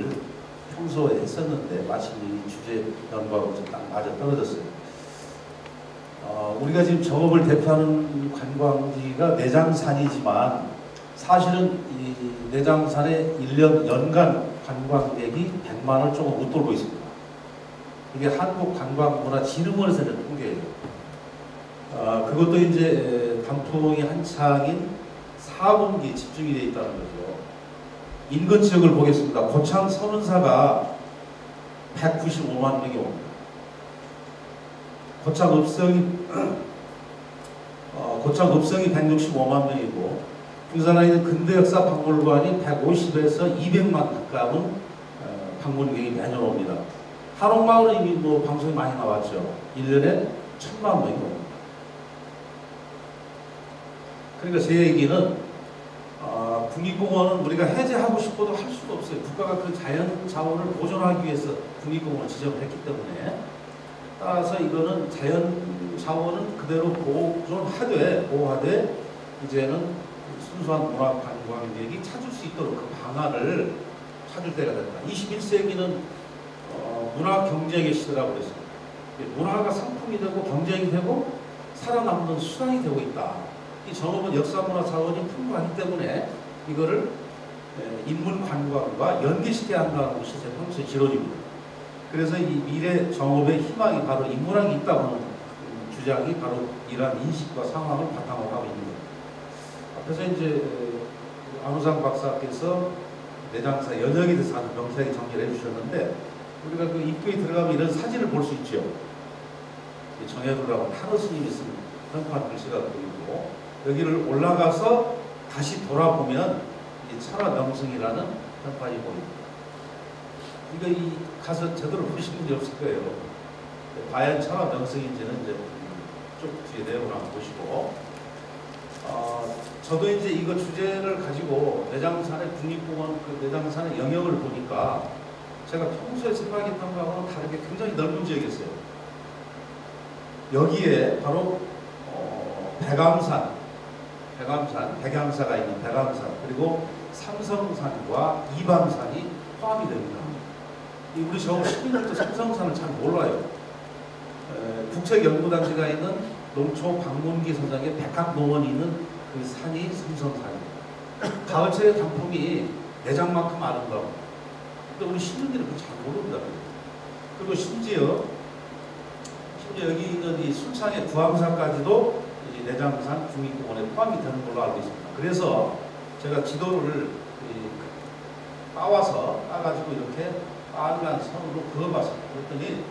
평소에 했었는데 마침 이 주제 연구하고 딱 맞아 떨어졌어요. 우리가 지금 정읍을 대표하는 관광지가 내장산이지만 사실은 이 내장산의 1년 연간 관광객이 100만을 조금 웃돌고 있습니다. 이게 한국관광문화진흥원에서 낸 통계예요. 그것도 이제 단풍이 한창인 4분기 집중이 되어 있다는 거죠. 인근 지역을 보겠습니다. 고창 서문사가 195만 명이 옵니다. 고창 읍성이 165만 명이고 부산에 있는 근대역사 박물관이 150에서 200만 가까운 방문객이 매년 옵니다. 한옥마을은 이미 뭐 방송이 많이 나왔죠. 1년에 1000만 명이 옵니다. 그러니까 제 얘기는 국립공원은 우리가 해제하고 싶어도 할 수가 없어요. 국가가 그 자연 자원을 보존하기 위해서 국립공원을 지정을 했기 때문에, 따라서 이거는 자연 자원은 그대로 보호하되 이제는 순수한 문화관광객이 찾을 수 있도록 그 방안을 찾을 때가 된다. 21세기는 문화 경쟁의 시대라고 그랬어요. 문화가 상품이 되고 경쟁이 되고 살아남는 수단이 되고 있다. 이 정읍은 역사문화 자원이 풍부하기 때문에 이거를 인문 관광과 연계시켜야 한다는 것이 제 평소의 지론입니다. 그래서 이 미래 정읍의 희망이 바로 인문학이 있다는 주장이 바로 이러한 인식과 상황을 바탕으로 하고 있는 겁니다. 앞에서 이제 안우상 박사께서 내장사 연역에 대해서 아주 명쾌하게 정리를 해주셨는데, 우리가 그 입구에 들어가면 이런 사진을 볼 수 있죠. 정해두라고 타로 스님이 쓴 현판 글씨가 보이고, 여기를 올라가서 다시 돌아보면 철화 명승이라는 현판이 보입니다. 이거 가서 제대로 보신 분이 없을 거예요. 과연 철화 명승인지는 이제 쭉 뒤에 내용을 한번 보시고, 저도 이제 이거 주제를 가지고 내장산의 국립공원 그 내장산의 영역을 보니까 제가 평소에 생각했던 거하고는 다르게 굉장히 넓은 지역이었어요. 여기에 바로 백양사가 있는 백양산, 그리고 삼성산과 이방산이 포함이 됩니다. 우리 저국 시민들도 삼성산을 잘 몰라요. 국책연구단지가 있는 농촌 박문기 선장의 백합농원이 있는 그 산이 삼성산입니다. 가을철의 단풍이 내장만큼 아름다워. 근데 우리 시민들이 그걸 잘 모릅니다. 그리고 심지어 여기 있는 이 순창의 구암산까지도 내장산 국립공원에 포함이 되는 걸로 알고 있습니다. 그래서 제가 지도를 따가지고 이렇게 빨간 선으로 그어봤습니다. 그랬더니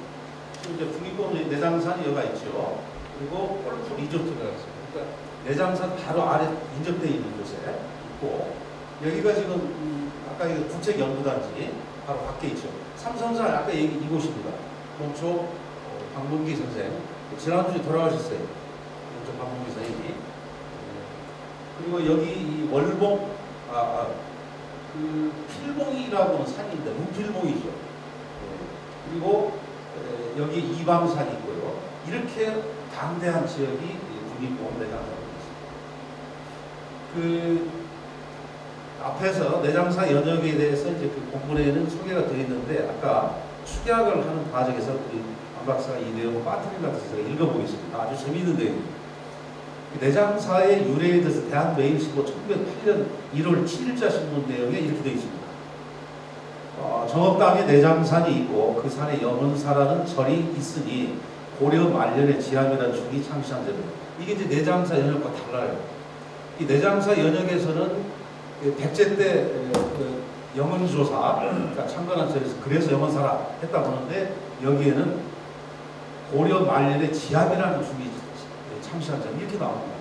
지금 이제 국립공원 내장산이 여기가 있죠. 그리고 골프 리조트가 있습니다. 그러니까 내장산 바로 아래 인접되어 있는 곳에 있고, 여기가 지금 아까 국책연구단지 바로 밖에 있죠. 삼성산 아까 이곳입니다. 농촌 박문기 선생, 지난주에 돌아가셨어요. 농촌 박문기 선생님이. 그리고 여기 이 월봉, 그 필봉이라고는 산인데 무필봉이죠. 그리고 여기 이방산이 있고요. 이렇게 담대한 지역이 국립공원 내장산입니다. 그 앞에서 내장사 연역에 대해서 이제 그 본문에는 소개가 되어 있는데, 아까 축약을 하는 과정에서 안 박사가 이 내용을 빠뜨린 것 같아서 제가 읽어보겠습니다. 아주 재미있는 내용입니다. 내장사의 유래에 대해서 대한매일신고 1908년 1월 7일자 신문 내용에 이렇게 되어 있습니다. 정읍당에 내장산이 있고 그 산에 염원사라는 절이 있으니 고려 말년에 지암이라는 중이 창시한 절입니다. 이게 이제 내장사 연역과 달라요. 이 내장사 연역에서는 백제 때 영원조사, 그러니까 창건한 절에서 그래서 영원사라 했다고 하는데, 여기에는 고려 말년에 지암이라는 중이 창시한 절 이렇게 나옵니다.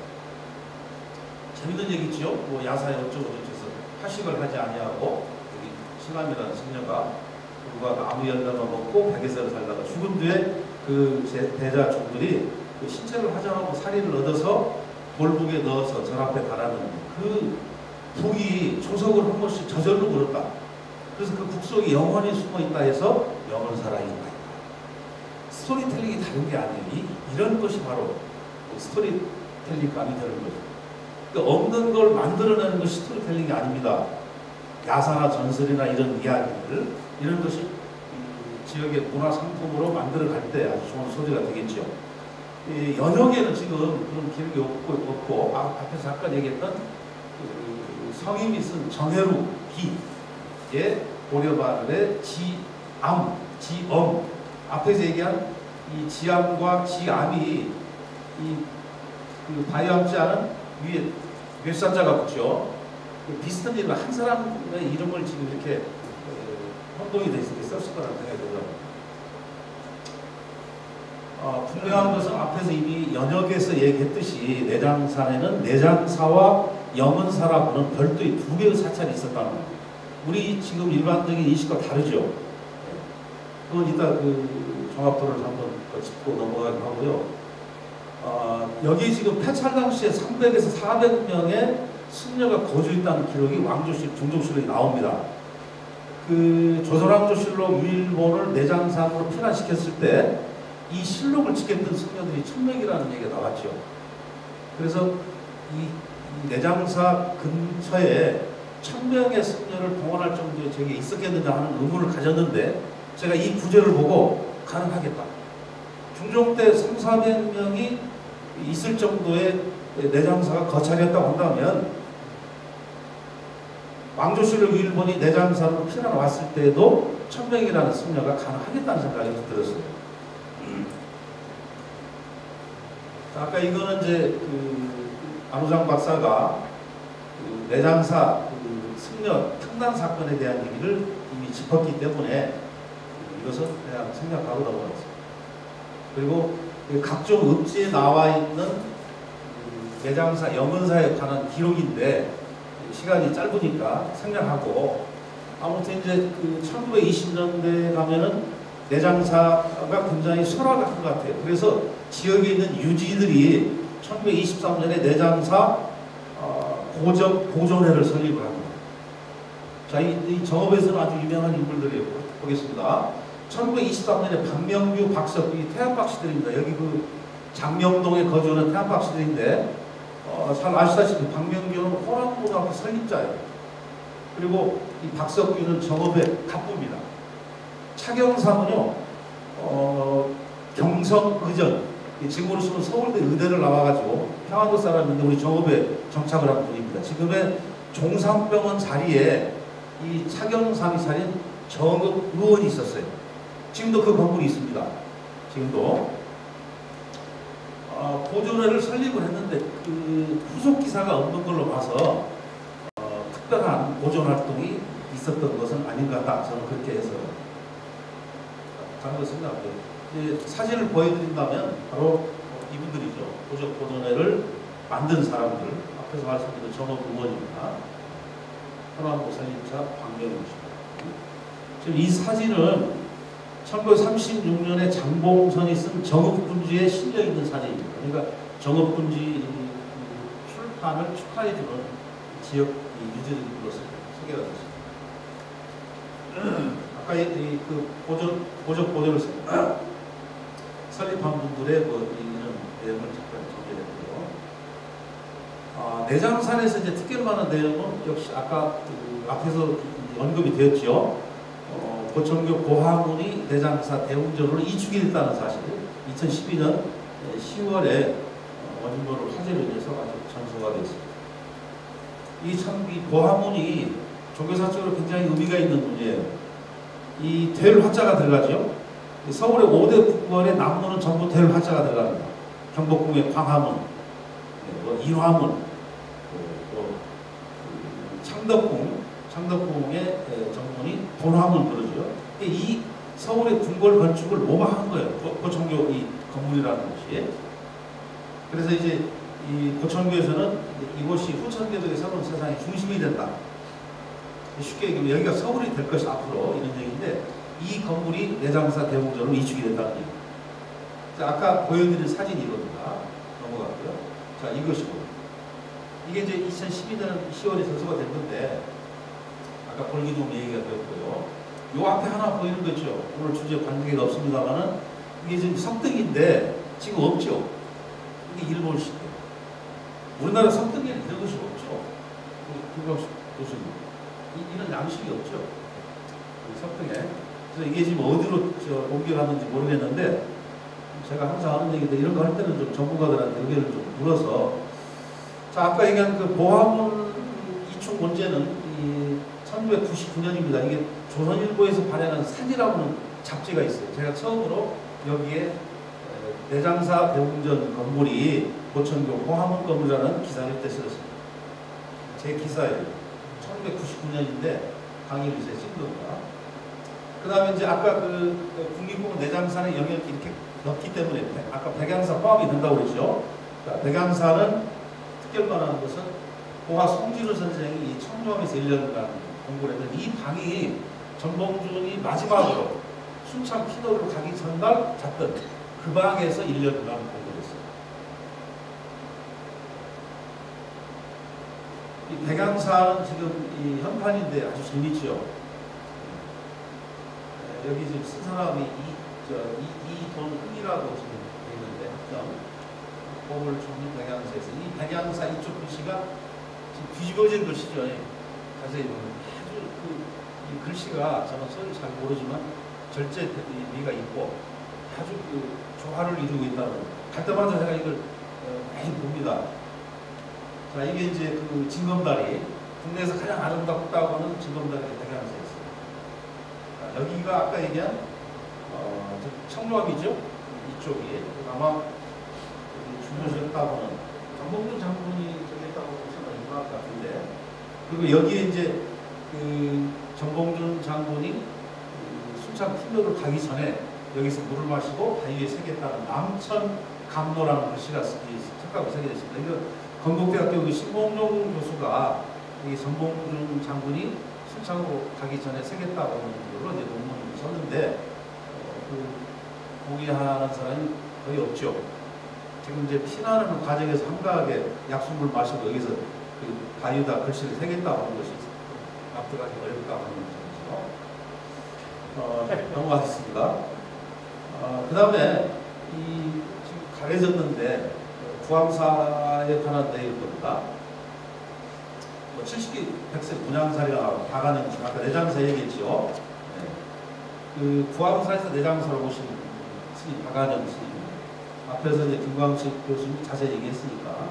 재밌는 얘기죠. 뭐 야사에 어쩌고저쩌서 하식을 하지 아니하고 여기 신람이라는 승려가 불과 나무 열매만 먹고 백에서 살다가 죽은 뒤에 그 대자종들이 그 신체를 화장하고 사리를 얻어서 돌북에 넣어서 절 앞에 달아놓는 그 북이 조석을 한 번씩 저절로 물었다. 그래서 그 북 속에 영원히 숨어있다 해서 영원사라이 있다. 스토리텔링이 다른 게 아니에요. 이런 것이 바로 스토리텔링 감이 되는 거죠. 그러니까 없는 걸 만들어내는 것이 스토리텔링이 아닙니다. 야사나 전설이나 이런 이야기들, 이런 것이 지역의 문화 상품으로 만들어갈 때 아주 좋은 소재가 되겠죠. 이 연역에는 지금 그런 기록이 없고 앞에서 잠깐 얘기했던 그 성임이 쓴 정해루 기의 고려말의 지암, 지엄, 앞에서 얘기한 이 지암과 지암이 그 바이암자는 위에 묘사자가 붙죠. 비슷한 일은 한 사람의 이름을 지금 이렇게 혼동이 돼 있을 때 썼을 거라는 생각이 들어요. 분명한 것은 앞에서 이미 연역에서 얘기했듯이 내장산에는 내장사와 영은사라고는 별도의 두 개의 사찰이 있었다는 거예요. 우리 지금 일반적인 인식과 다르죠. 그건 이따 그 종합도를 한번 짚고 넘어가기로 하고요. 여기 지금 폐찰 당시에 300에서 400명의 승려가 거주했다는 기록이 왕조실, 중종실록에 나옵니다. 그 조선왕조실록 유일본을 내장산으로 편환시켰을 때 이 실록을 지켰던 승려들이 1000명이라는 얘기가 나왔죠. 그래서 이 내장사 근처에 1000명의 승려를 동원할 정도의 저게 있었겠느냐 하는 의문을 가졌는데 제가 이 구절을 보고 가능하겠다. 중종 때 300~400명이 있을 정도의 내장사가 거찰이었다고 한다면 왕조실록 유일본이 내장사로 피난을 왔을 때도 1000명이라는 승려가 가능하겠다는 생각이 들었어요. 아까 이거는 이제 그 안호장 박사가 그 내장사 그 승려 특난 사건에 대한 얘기를 이미 짚었기 때문에 이것은 그냥 생략하고 넘어갔습니다. 그리고 그 각종 읍지에 나와 있는 내장사 영은사에 관한 기록인데 시간이 짧으니까 생략하고 아무튼 이제 그 1920년대 가면은 내장사가 굉장히 설화가 것 같아요. 그래서 지역에 있는 유지들이 1923년에 내장사 보존회를 설립을 합니다. 자, 이 정읍에서는 아주 유명한 인물들이에요. 보겠습니다. 1923년에 박명규, 박석규, 이 태안박씨들입니다. 여기 그 장명동에 거주하는 태안박씨들인데 잘 아시다시피 박명규는 호랑고등학교 설립자예요. 그리고 이 박석규는 정읍의 갑부입니다. 차경삼은요, 경성의전, 지금으로 치면 서울대 의대를 나와가지고 평안도 사람인데 우리 정읍에 정착을 한 분입니다. 지금의 종산병원 자리에 이 차경삼이 차린 정읍 의원이 있었어요. 지금도 그 건물이 있습니다. 지금도. 보존회를 설립을 했는데 그 후속 기사가 없는 걸로 봐서 특별한 보존 활동이 있었던 것은 아닌 것 같다. 저는 그렇게 해서 다른 것은 사진을 보여드린다면 바로 이분들이죠. 보존회를 만든 사람들. 앞에서 말씀드린 정읍 의원입니다. 현안고 설립자 박명규입니다. 지금 이 사진은 1936년에 장봉선이 쓴 정읍군지에 실려 있는 사진입니다. 그러니까 정읍군지 출판을 축하해주는 지역 유지들로서 소개가 됐습니다. 아까 그 보존을 설립한 분들의 이런 내용을 잠깐 정리했고요. 내장산에서 이제 특별한 내용은 역시 아까 그 앞에서 언급이 되었죠. 고천교 고하문이 내장사 대웅전으로 이축이 됐다는 사실. 2012년 10월에 원인모를 화재로 인해서 아주 전소가 됐습니다. 이 고하문이 종교사적으로 굉장히 의미가 있는 문제예요. 이 될 화자가 들어가죠. 서울의 5대 국원의 남문은 전부 될 화자가 들어갑니다. 경복궁의 광화문, 일화문, 창덕궁의 정문이 본화문 그러죠. 이 서울의 궁궐 건축을 모방한 거예요. 고천교 이 건물이라는 것이. 그래서 이제 이 고천교에서는 이곳이 후천대도의 새로운 세상의 중심이 된다. 쉽게 얘기하면 여기가 서울이 될 것이 앞으로 이런 얘기인데 이 건물이 내장사 대웅전으로 이축이 된다는 얘기입니다. 자, 아까 보여드린 사진이 이겁니다. 넘어갔고요. 자, 이것이고 이게 이제 2012년 10월에 전소가 됐는데 아까 볼기둥 얘기가 되었고요. 요 앞에 하나 보이는 거죠. 오늘 주제 관계가 없습니다만은 이게 지금 석등인데 지금 없죠. 이게 일본식. 우리나라 석등에는 이런 것이 없죠. 김광식 교수님. 이런 양식이 없죠. 석등에. 그래서 이게 지금 어디로 옮겨갔는지 모르겠는데 제가 항상 하는 얘기인데 이런 거 할 때는 좀 전문가들한테 의견을 좀 물어서 자, 아까 얘기한 그 보화문 이축 문제는 1999년입니다. 이게 조선일보에서 발행한 산이라는 잡지가 있어요. 제가 처음으로 여기에 내장사 대웅전 건물이 고천교 보화문 건물이라는 기사를 때 썼습니다. 제 기사예요. 1999년인데 강의를 이제 쓴 겁니다. 그 다음에 이제 아까 그 국립공원 내장산의 영역이 이렇게 넓기 때문에 아까 백양사 포함이 된다고 그랬죠. 자, 백양사는 특별관한 것은 고가 송진우 선생이 이 청룡에서 1년간 공부를 했는데 이 방이 전봉준이 마지막으로 순창 키도로 가기 전날 잤던 그 방에서 1년간 공부를 했어요. 백양사는 지금 이 현판인데 아주 재밌죠. 여기 지금 쓴 사람이 이돈훈이라고 지금 되어 있는데 학점 보물 총리 백양사에서 이 백양사 이쪽 글씨가 지금 뒤집어진 글씨죠. 자세히 보면 아주 이 글씨가 저는 소리 잘 모르지만 절제미가 있고 아주 조화를 이루고 있다는 갈 때마다 제가 이걸 많이 봅니다. 자, 이게 이제 그 징검다리, 국내에서 가장 아름답다고 하는 징검다리가 백양사였어요. 여기가 아까 얘기한 청로암이죠. 이쪽이 아마 주무셨다고 하는 정봉준 장군이 저기 있다고 생각이 나을 것 같은데, 그리고 여기에 이제 그 정봉준 장군이 순창 팀로를 가기 전에 여기서 물을 마시고 바위에 새겼다는 남천 감로라는 글씨가 석가고 새겨져 있습니다. 이거 건국대학교 신봉용 교수가 이 정봉준 장군이 순창으로 가기 전에 새겼다고 하는 걸로 이제 논문을 썼는데, 동의하는 사람이 거의 없죠. 지금 이제 피나는 과정에서 한가하게 약수물 마시고 여기서 그 바위에다 글씨를 새겼다고 하는 것이 납득하기 어렵다고 하는 점에서 넘어가겠습니다. 그 다음에 이 지금 가려졌는데 구암사에 관한 내용일 겁니다. 70기 100세 분양사리가 박아낸 아까 내장사 얘기했죠. 네. 그 구암사에서 내장사로 오신 스님 박아낸 스님 앞에서 이제 김광식 교수님 자세히 얘기했으니까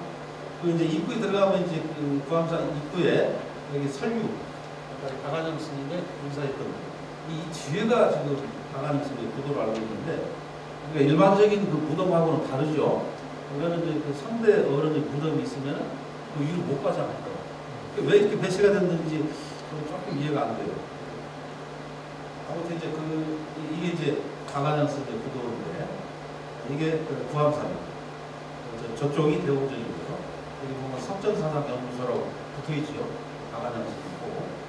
그 이제 입구에 들어가면 이제 그 구암사 입구에 여기 설유 박아낸 스님의 군사했던 이 뒤에가 지금 박아낸 스님의 부도로 알고 있는데, 그러니까 일반적인 그 무덤하고는 다르죠. 그러면 이제 그 선대 어른의 무덤이 있으면 그 위로 못 가잖아요. 왜 이렇게 배치가 됐는지 저는 조금 이해가 안 돼요. 아무튼 이제 이게 이제 박안영스의 부도인데 이게 그 구암산입니다. 저쪽이 대웅전이고요. 여기 보면 석전사상연구소라고 붙어있지요. 박안영스이고.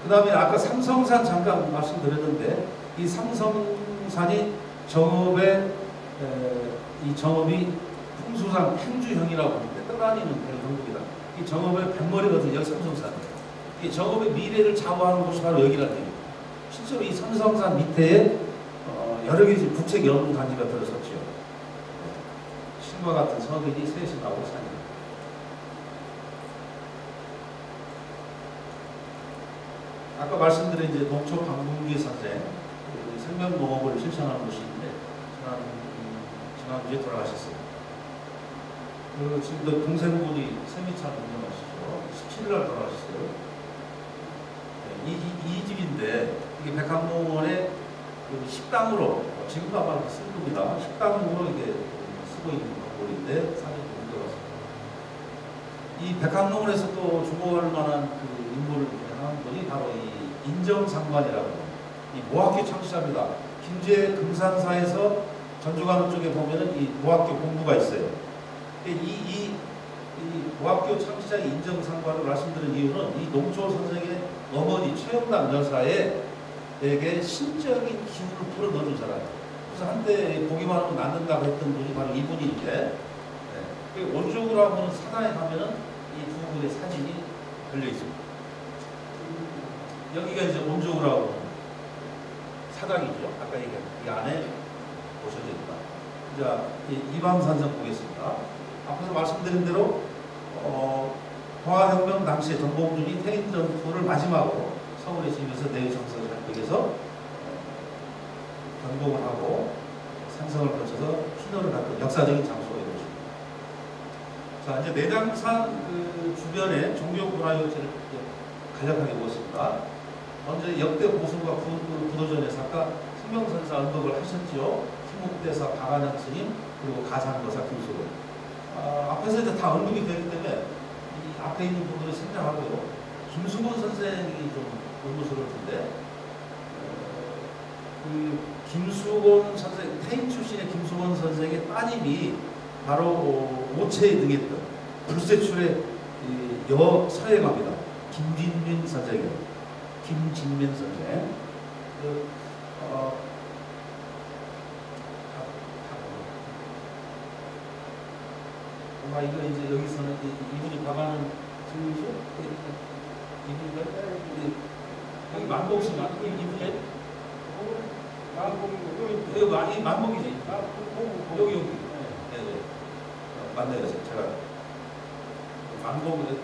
그 다음에 아까 삼성산 잠깐 말씀드렸는데 이 삼성산이 정읍의 이 정읍이 풍수상 행주형이라고 하는데 떠다니는 그런 형국이다. 이 정읍의 뱃머리거든요. 여기 삼성산이에요. 이 정읍의 미래를 좌우하는 곳이 바로 여기라는 얘기예요. 실제로 이 삼성산 밑에 여러 개 국책 연구 단지가 들어섰죠. 신과 같은 성인이 셋이 나오고 산입니다. 아까 말씀드린 이제 동초 방문기 선생 생명농업을 실천하는 곳인데 지난주에 돌아가셨어요. 지금도 동생분이 세미찬 운영하시죠. 17일날 돌아가셨어요. 네, 이 집인데 이게 백합농원의 식당으로 지금도 아마 쓸 겁니다. 식당으로 이게 쓰고 있는 건물인데 사진이 옮겨갔습니다. 이 백합농원에서 또 주목할 만한 그 인물을 한 분이 바로 이 인정상관이라고 이 모학교 창시자입니다. 김제 금산사에서 전주가는 쪽에 보면은 이 모학교 본부가 있어요. 이 모학교 창시자의 인정상관을 말씀드린 이유는 이 농초 선생의 어머니 최영남 여사에게 신적인 기운을 불어넣어준 사람이에요. 그래서 한때 보기만 하면 낫는다고 했던 분이 바로 이분인데, 네. 온종우라고 하는 사당에 가면은 이 두 분의 사진이 걸려 있습니다. 여기가 이제 온종우라고 하는 사당이죠. 아까 얘기한 이 안에 보셔야 됩니다. 자, 이방산성 보겠습니다. 앞에서 말씀드린 대로 동아혁명 당시에 정봉준이 태인전투를 마지막으로 서울에 지면서 내외정서를 하기 위해서 변곡을 하고 산성을 거쳐서 신호를 갔던 역사적인 장소가 이루어집니다. 자, 이제 내장산 그 주변에 종교문화유적지를 간략하게 보겠습니다. 먼저 역대 고승과 구도전에서 아까 승명선사 언덕을 하셨죠. 김옥대사 박안영 스님 그리고 가산도사 김수근. 앞에서 이제 다 언급이 되기 때문에 이 앞에 있는 분들을 생략하고요. 김수근 선생이 좀 의문스러울 텐데, 그 김수근 선생, 태인 출신의 김수근 선생의 따님이 바로 오체에 등했던 불세출의 여서예가입니다. 김진민 선생이에요. 김진민 선생. 아마 이거 이제 여기서는 이분이 박아는 지금이죠? 이분인가요? 여기 만복씨 이분이에요? 여기 많이 만복이지. 여기. 네. 맞네요. 제가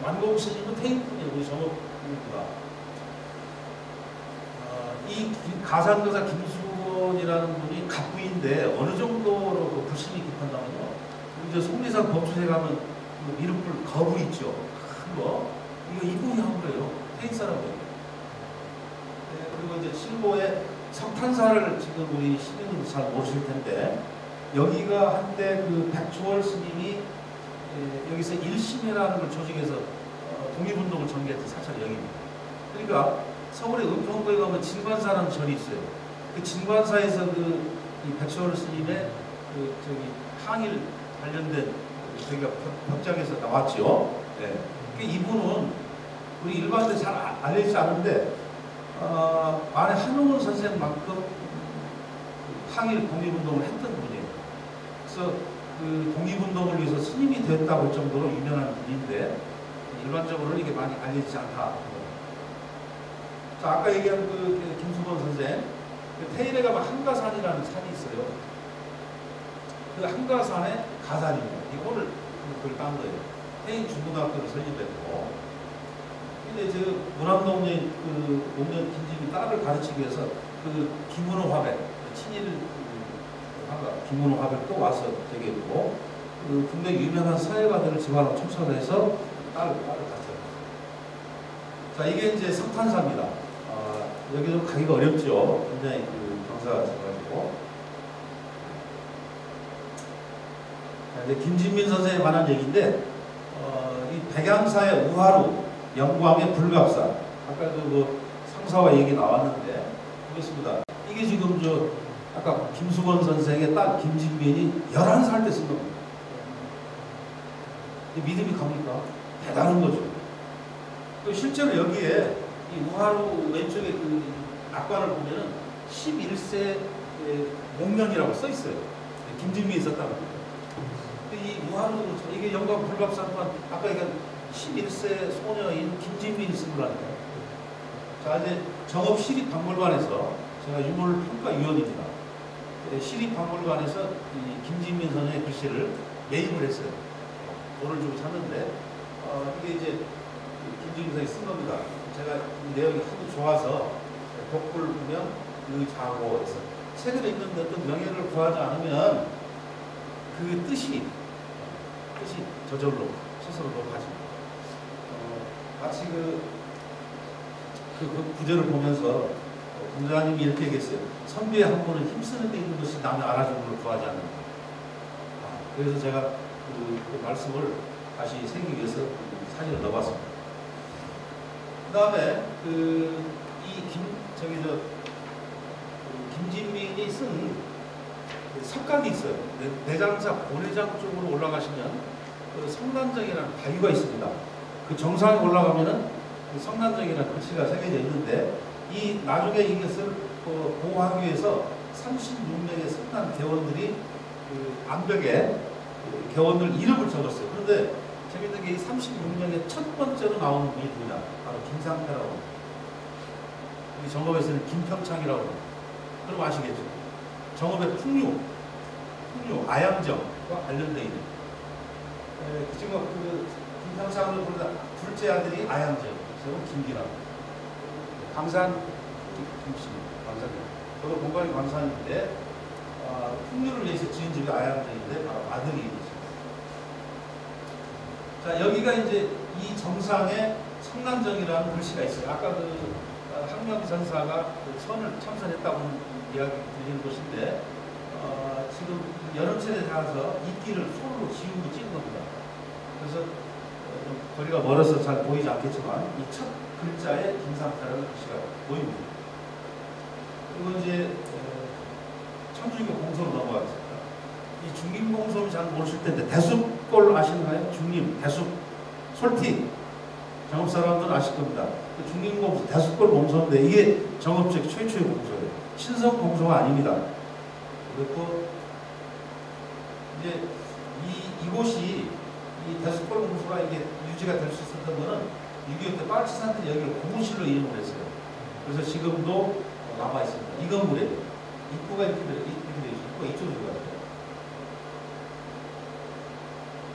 만복 스님은 태인분이에요. 우리 정업입니다. 이 가산도사 김수건이라는 분이 갑부인데 어느 정도로 불신이 깊었냐면요. 이제 속리산 법주에 가면 미륵불 거부 있죠. 큰 거. 이분이 한 거예요. 태인 사람이에요. 네, 그리고 이제 칠보에 석탄사를 지금 우리 시민들도 잘 모르실 텐데 여기가 한때 그 백초월 스님이 여기서 일심회라는 걸 조직해서 독립운동을 전개했던 사찰이 여기입니다. 그러니까 서울의 은평구에 가면 진관사라는 절이 있어요. 그 진관사에서 이 백초월 스님의 항일 관련된 저기가 벽장에서 나왔죠. 네. 이분은 우리 일반인들 잘 알려지지 않은데 만에 한용운 선생만큼 항일 독립운동을 했던 분이에요. 그래서 그 독립운동을 위해서 스님이 됐다고 할 정도로 유명한 분인데 일반적으로는 이게 많이 알려지지 않다. 자, 아까 얘기한 그 김수건 선생, 그 태일에 가면 한가산이라는 산이 있어요. 그 한가산의 가산입니다. 이거를 그걸 딴 거예요. 태인 중고등학교를 설립했고, 근데 저 문암동네 그 노무현 김진미 딸을 가르치기 위해서 그 김문호 화백, 친일 김문호 화백 또 와서 저기 있고, 그 국내 유명한 사회가들을 집안으로 초청해서 딸을 갔어요. 자, 이게 이제 석탄사입니다. 여기도 가기가 어렵죠. 굉장히 그 경사가 있어가지고. 이제 김진민 선생에 관한 얘기인데, 이 백양사의 우하루, 영광의 불갑사. 아까도 뭐 상사와 얘기 나왔는데, 그렇습니다. 이게 지금 아까 김수건 선생의 딸 김진민이 11살 때 쓴 겁니다. 믿음이 갑니까? 대단한 거죠. 실제로 여기에 이 우하루 왼쪽에 그 낙관을 보면은 11세 목련이라고 써 있어요. 김진민이 썼다는 거예요. 이 우하루도 이게 영광 불갑사만 아까 얘기한 11세 소녀인 김진민이 쓴 거라니까요. 자, 이제 정읍시립박물관에서 제가 유물평가위원입니다. 시립박물관에서 이 김진민 선생의 글씨를 매입을 했어요. 돈을 주고 샀는데 이게 이제 김진민 선생이 쓴 겁니다. 제가 이 내용이 하도 좋아서 독불 보면 의자고에서 책을 읽는데 어떤 명예를 구하지 않으면 그 뜻이 저절로 스스로 높아집니다. 마치 그 구절을 보면서 공자님이 이렇게 얘기했어요. 선비의 한 분은 힘쓰는 데 있는 것이 남의 알아주는 걸 구하지 않는다. 그래서 제가 그 말씀을 다시 새기기 위해서 사진을 넣어봤습니다. 그 다음에 김진민이 쓴 석각이 있어요. 내장사 고내장 쪽으로 올라가시면 그 성난정이라는 바위가 있습니다. 그 정상에 올라가면은 그 성난정이라는 글씨가 새겨져 있는데 이 나중에 이것을 보호하기 위해서 36명의 성난 대원들이 그 암벽에 그 개원들 이름을 적었어요. 그런데 재밌는 게 이 36명의 첫 번째로 나오는 분이 누구냐? 바로 김상태라고. 우리 정업에서는 김평창이라고 합니다. 그럼 아시겠죠? 정업의 풍류, 아양정과 관련되어 있는. 지금 그 김평창으로 부르다 둘째 아들이 아양정, 그래서 김기남. 광산 김씨입니다. 광산. 저도 공간이 광산인데 풍류를 위해서 지은 집이 아양정인데 바로 아들이 있습니다. 자, 여기가 이제 이 정상에 성난정이라는 글씨가 있어요. 아까 그 항명전사가 그 선을 참선했다고 이야기 드리는 곳인데 지금 여름철에 가서 이끼를 손으로 지우고 찍은 겁니다. 그래서 좀 거리가 멀어서 잘 보이지 않겠지만 이 첫 글자에 김상태라는 글씨가 보입니다. 그리고 이제 천주교 공소로 넘어가겠습니다. 이 중림공소는 잘 모르실 텐데 대숲골 아시나요? 중림, 대숲, 솔티 정읍 사람들은 아실 겁니다. 그 중림공소, 대숲골 공소인데 이게 정읍적 최초의 공소예요. 신성 공소가 아닙니다. 그리고 이제 이곳이 이 대수골 공소가 이게 유지가 될 수 있었던 거는 6.25 때 빨치산들이 여기를 고무실로 이용을 했어요. 그래서 지금도 남아 있습니다. 이 건물에 입구가 이렇게 되어 있고 이쪽으로 들어가요.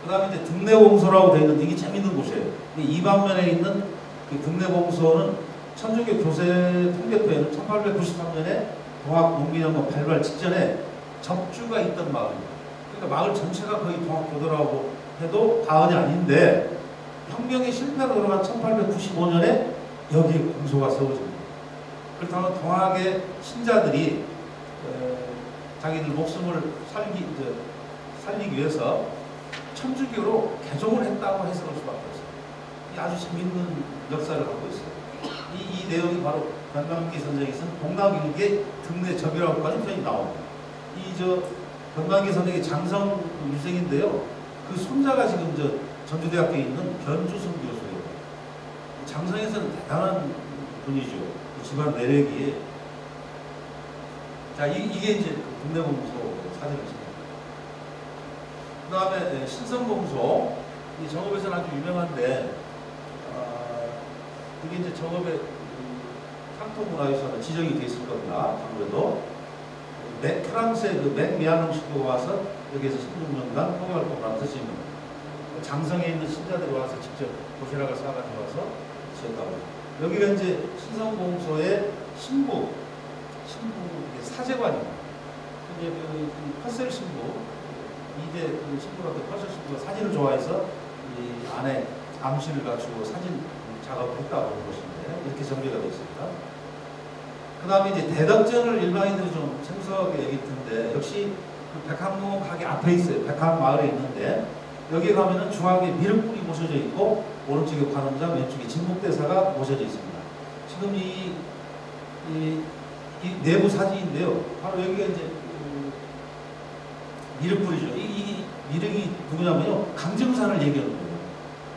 그 다음에 이제 등내공소라고 되어 있는데 이게 재밌는 곳이에요. 이 반면에 있는 그 등내공소는 천주교 교세 통계표에는 1893년에 동학농민연금 발발 직전에 적주가 있던 마을입니다. 그러니까 마을 전체가 거의 동학교도라고 해도 과언이 아닌데 혁명이 실패로 돌아간 1895년에 여기 공소가 세워집니다. 그렇다면 동학의 신자들이 자기들 목숨을 살리기 위해서 천주교로 개종을 했다고 해석할 수밖에 없어요. 이 아주 재밌는 역사를 갖고 있어요. 이 내용이 바로 변방기 선생이 쓴 동락일기의 등내접이라고까지 표현이 나옵니다. 변방기 선생이 장성 유생인데요. 그 손자가 지금 전주대학교에 있는 변주승 교수예요. 장성에서는 대단한 분이죠. 집안 내력이. 자, 이게 이제 등내공소 사진입니다. 그 다음에 신성공소. 이 정읍에서는 아주 유명한데, 이게 이제 정읍의 향토문화유산으로 지정이 되어 있을 겁니다. 아무래도. 프랑스의 그 맥미아농 신부가 와서 여기에서 16년간 통역활동을 하면서 지은 장성에 있는 신자들이 와서 직접 도시락을 싸가지고 와서 지었다고. 여기가 이제 신성공소의 신부 사제관입니다. 이제 그 퍼셀 신부, 이대 그 신부가 그 퍼셀 신부가 사진을 좋아해서 이 안에 암시를 갖추고 사진 작업을 했다고 보시는데 이렇게 정리가 되어 있습니다. 그 다음에 이제 대덕전을 일반인들이 좀 생소하게 얘기할 텐데 역시 그 백합농 가게 앞에 있어요. 백합 마을에 있는데 여기 가면은 중앙에 미륵불이 모셔져 있고 오른쪽에 관음장, 왼쪽에 진목대사가 모셔져 있습니다. 지금 이 내부 사진인데요. 바로 여기가 이제 미륵불이죠. 이 미륵이 누구냐면요. 강정산을 얘기하는 거예요.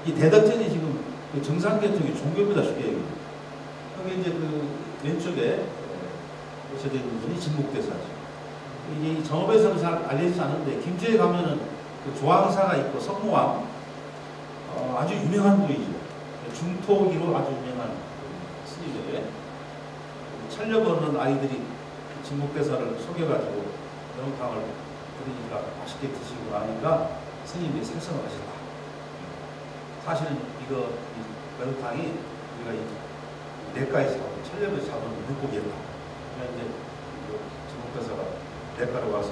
이 대덕전이 지금 그 정상계통의 종교입니다. 쉽게 얘기해요. 여기 이제 그 왼쪽에 모셔져 있는 분이 진목대사죠. 이 정읍에서는 잘 알려지지 않은데 김제에 가면은 그 조항사가 있고 성모왕 아주 유명한 분이죠. 중토기로 아주 유명한 스님이에요. 찰려보는 아이들이 진목대사를 속여가지고 명탕을 드리니까 맛있게 드시고 나니까 스님이 생선을 하시다. 사실은 이거 명탕이 우리가 이 냇가에서 찰려에서 잡은 물고기였다. 그러면 이제 진목대사가 냇가로 와서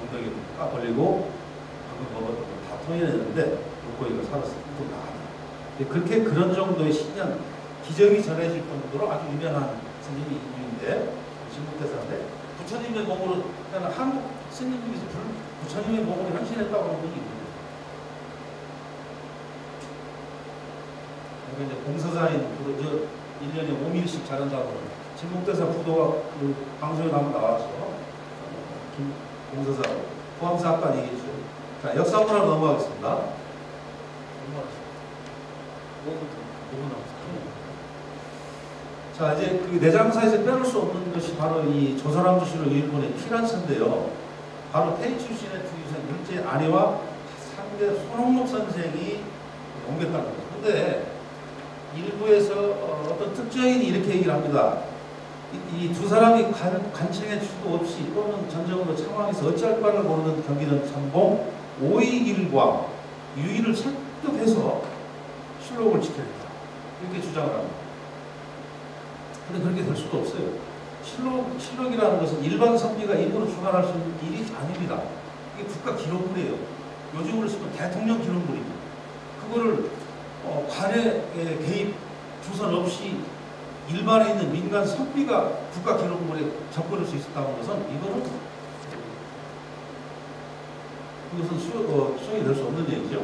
엉덩이를 까 벌리고 방금 먹었던 걸 다 토해냈는데 물고기가 살아서 또 나가다. 그렇게 그런 정도의 신년 기적이 전해질 정도로 아주 유명한 스님이 있는데 진목대사인데 부처님의 몸으로 그냥 한국 스님이 부처님의 몸으로 현신했다고 하는 분이 있는데 여기 이제 공서사인 1년에 5밀씩 자른다고 진목대사 부도가 그 방송에 한번 나왔죠. 공서사 포함사 아까 얘기했죠. 자, 역사문화로 넘어가겠습니다. 자, 이제 그 내장사에서 빼놓을 수 없는 것이 바로 이 조선왕조실록 일본의 피란서인데요. 바로 테이 출신의 투유생 일제 아내와 상대 손홍록 선생이 옮겼다는 거죠. 근데 일부에서 어떤 특정인이 이렇게 얘기를 합니다. 이 두 사람이 간청의 추도 없이 또는 전쟁으로 창왕해서 어찌할 바를 모르는 경기는 참봉 오익일과 유인을 설득해서 실록을 지켜냈다. 이렇게 주장을 합니다. 근데 그렇게 될 수도 없어요. 실록이라는 것은 일반 선비가 입으로 주관할 수 있는 일이 아닙니다. 이게 국가 기록물이에요. 요즘으로 쓰면 대통령 기록물입니다. 그거를 관의 개입 주선 없이 일반에 있는 민간 선비가 국가 기록물에 접근할 수 있었다는 것은 이것은 수용이 될 수 없는 얘기죠.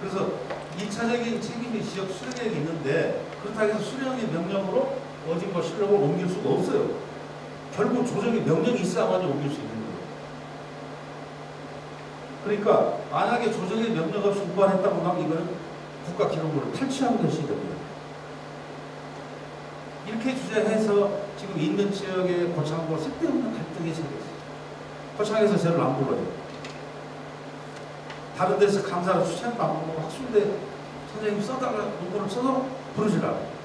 그래서 2차적인 책임이 지역 수령에게 있는데 그렇다고 해서 수령의 명령으로 어딘가 실록을 옮길 수가 없어요. 결국 조정의 명령이 있어야만 옮길 수 있는 거예요. 그러니까 만약에 조정의 명령 없이 운반했다고 하면 이거는 국가 기록물을 탈취한 것이 됩니다. 이렇게 주장해서 지금 있는 지역의 고창과 쓸데없는 갈등이 생겼어요. 고창에서 저를 안 불러요. 다른 데서 강사로 추천도 안 하고 학술대 선생님 써달라 논문을 써서 부르시라고.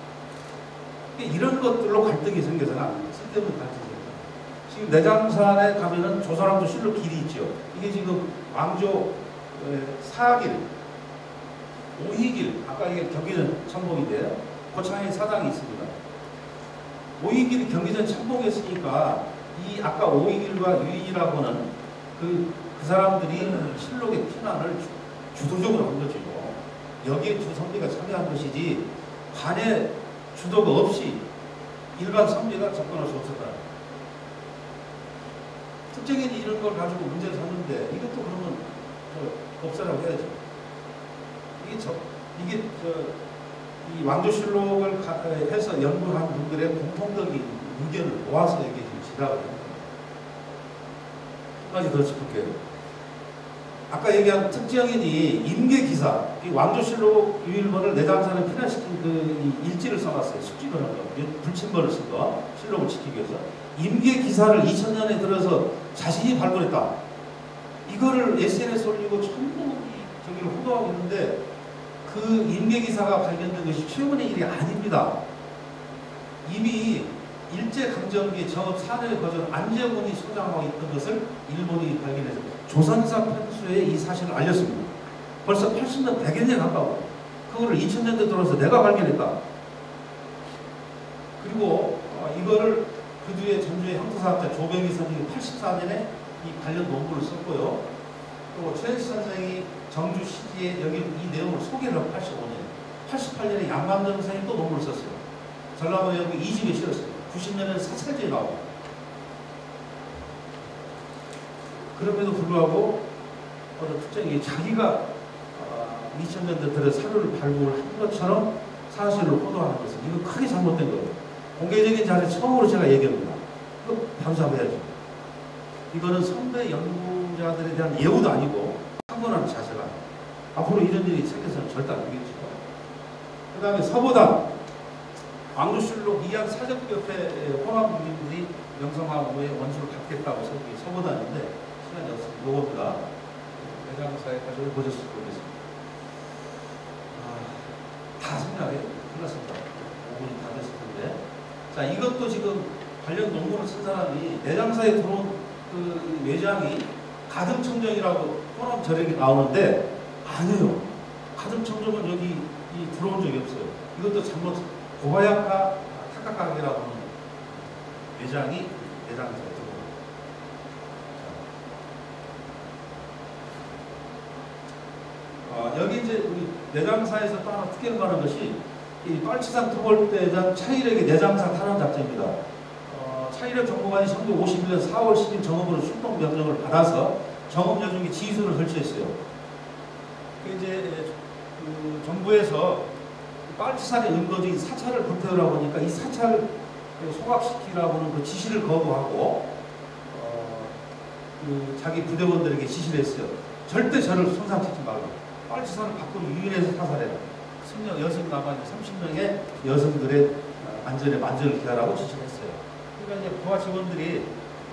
이런 것들로 갈등이 생겨서는 안 됩니다. 쓸데없는 갈등이 생겨요. 지금 내장산에 가면은 조선왕조 실록 길이 있죠. 이게 지금 왕조 4길, 5희길, 아까 이게 경기전 참봉인데요. 고창에 사당이 있습니다. 5희길이 경기전 참봉했으니까 이 아까 5희길과 유희라고 하는 그 사람들이 실록의 피난을 주도적으로 한 거죠. 여기에 두 선비가 참여한 것이지 관의 주도가 없이 일반 선비가 접근할 수 없었다. 특정인이 이런 걸 가지고 문제를 삼는데 이것도 그러면 없애라고 해야죠. 이 왕조실록을 해서 연구한 분들의 공통적인 의견을 모아서 이게 지금 지라고 합니다. 한 가지 더 짚을게요. 아까 얘기한 특정인이 임계기사, 왕조실록 유일본을 내장산에 피난시킨 그 일지를 써놨어요. 숙지를 한 거, 불침번을 쓴 거, 실록을 지키기 위해서. 임계기사를 2000년에 들어서 자신이 발굴했다. 이거를 SNS에 올리고 전부 저기를 호도하고 있는데 그 임계기사가 발견된 것이 최근의 일이 아닙니다. 이미 일제강점기 정읍 산해 거전 안재문이 소장하고 있던 것을 일본이 발견해서 조선사 편수에 이 사실을 알렸습니다. 벌써 80년, 100여 년 가까워. 그거를 2000년대 들어서 내가 발견했다. 그리고 이거를 그 뒤에 전주의 형사학자 조병희 선생이 84년에 이 관련 논문을 썼고요. 그리고 최현식 선생이 정주 시지에 여기 이 내용을 소개를 하고 85년. 88년에 양반정 선생이 또 논문을 썼어요. 전라도 여기 2집에 실었어요. 90년에는 사찰제에 나오고. 그럼에도 불구하고 어떤 특정이 자기가 2000년대 들어 사료를 발굴한 것처럼 사실을 호도하는 것은 이거 크게 잘못된 거예요. 공개적인 자리에 처음으로 제가 얘기합니다. 이거 반수해야죠. 이거는 선배 연구자들에 대한 예우도 아니고 참고하는 자세가 앞으로 이런 일이 생겨서는 절대 안 되겠죠. 그 다음에 서보단 왕조실록 이한 사적협회 호남 국민들이 명성황후의 원수를 갚겠다고 세우기 서보단인데 시간이 없습니다. 요겁니다. 대장사에까지 보셨을 거겠습니다. 다 생략해 끝났습니다. 5분이 다 됐을 텐데. 자, 이것도 지금 관련 논문을 쓴 사람이 내장사에 들어온 그 외장이 가등청정이라고 호남 저력이 나오는데 아니에요. 가등청정은 여기 들어온 적이 없어요. 이것도 잘못 고바야카 타카카게라고 하는 외장이 내장사에 들어옵니다. 여기 이제 우리 내장사에서 또 하나 특혜를 받는 것이 이 빨치산 토벌대장 차일에게 내장사 탄원 작전입니다. 차일의 정보관이 1951년 4월 10일 정읍으로 출동 명령을 받아서 정읍 여중에 지휘소를 설치했어요. 이제 그 정부에서 빨치산의 은거지인 사찰을 불태우라고 하니까 이 사찰을 소각시키라고 하는 그 지시를 거부하고 그 자기 부대원들에게 지시를 했어요. 절대 저를 손상시키지 말라. 빨치산을 밖으로 유인해서 사살해라. 여성 남아 30명의 여성들의 안전에 만전을 기하라고 지시를 했어요. 그러니까 이제 부하 직원들이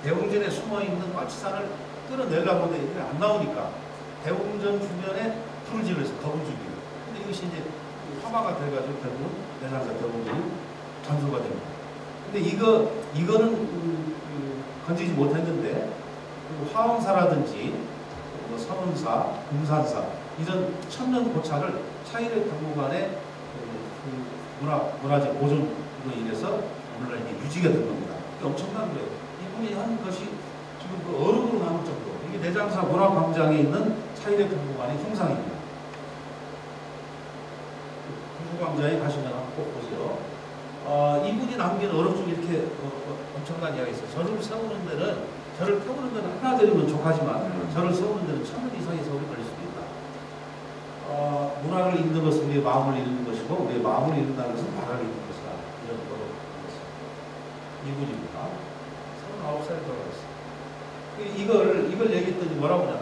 대웅전에 숨어있는 빨치산을 끌어내려고 하는데 이게 안 나오니까 대웅전 주변에 불을 지르면서 겁을 주기로. 근데 이것이 이제 화마가 돼가지고 결국은 내장사 대웅전이 전소가 됩니다. 근데 이거는 건지지 못했는데 화엄사라든지 선운사, 금산사 이런 천년 고찰을 차일의 박물관의 문화재 보존으로 인해서 오늘날 이게 유지가 된 겁니다. 이게 엄청난 거예요. 이분이 한 것이 지금 그 어록으로 남을 정도. 이게 내장사 문화광장에 있는 차일의 박물관의 형상입니다. 국무광장에 가시면 한번 꼭 보세요. 이분이 남긴 어록 중에 이렇게 엄청난 이야기가 있어요. 저를 세우는 데는, 저를 태우는 데는 하나 드리면 족하지만 저를 세우는 데는 1000년 이상의 세월이 걸릴 수도 있다. 문화를 잃는 것은 우리의 마음을 잃는 것이고 우리의 마음을 잃는다는 것은 나라를 잃는 것이다. 이런 거로 이분입니다. 39살에 돌아갔어요. 이걸 얘기했더니 뭐라고 하냐.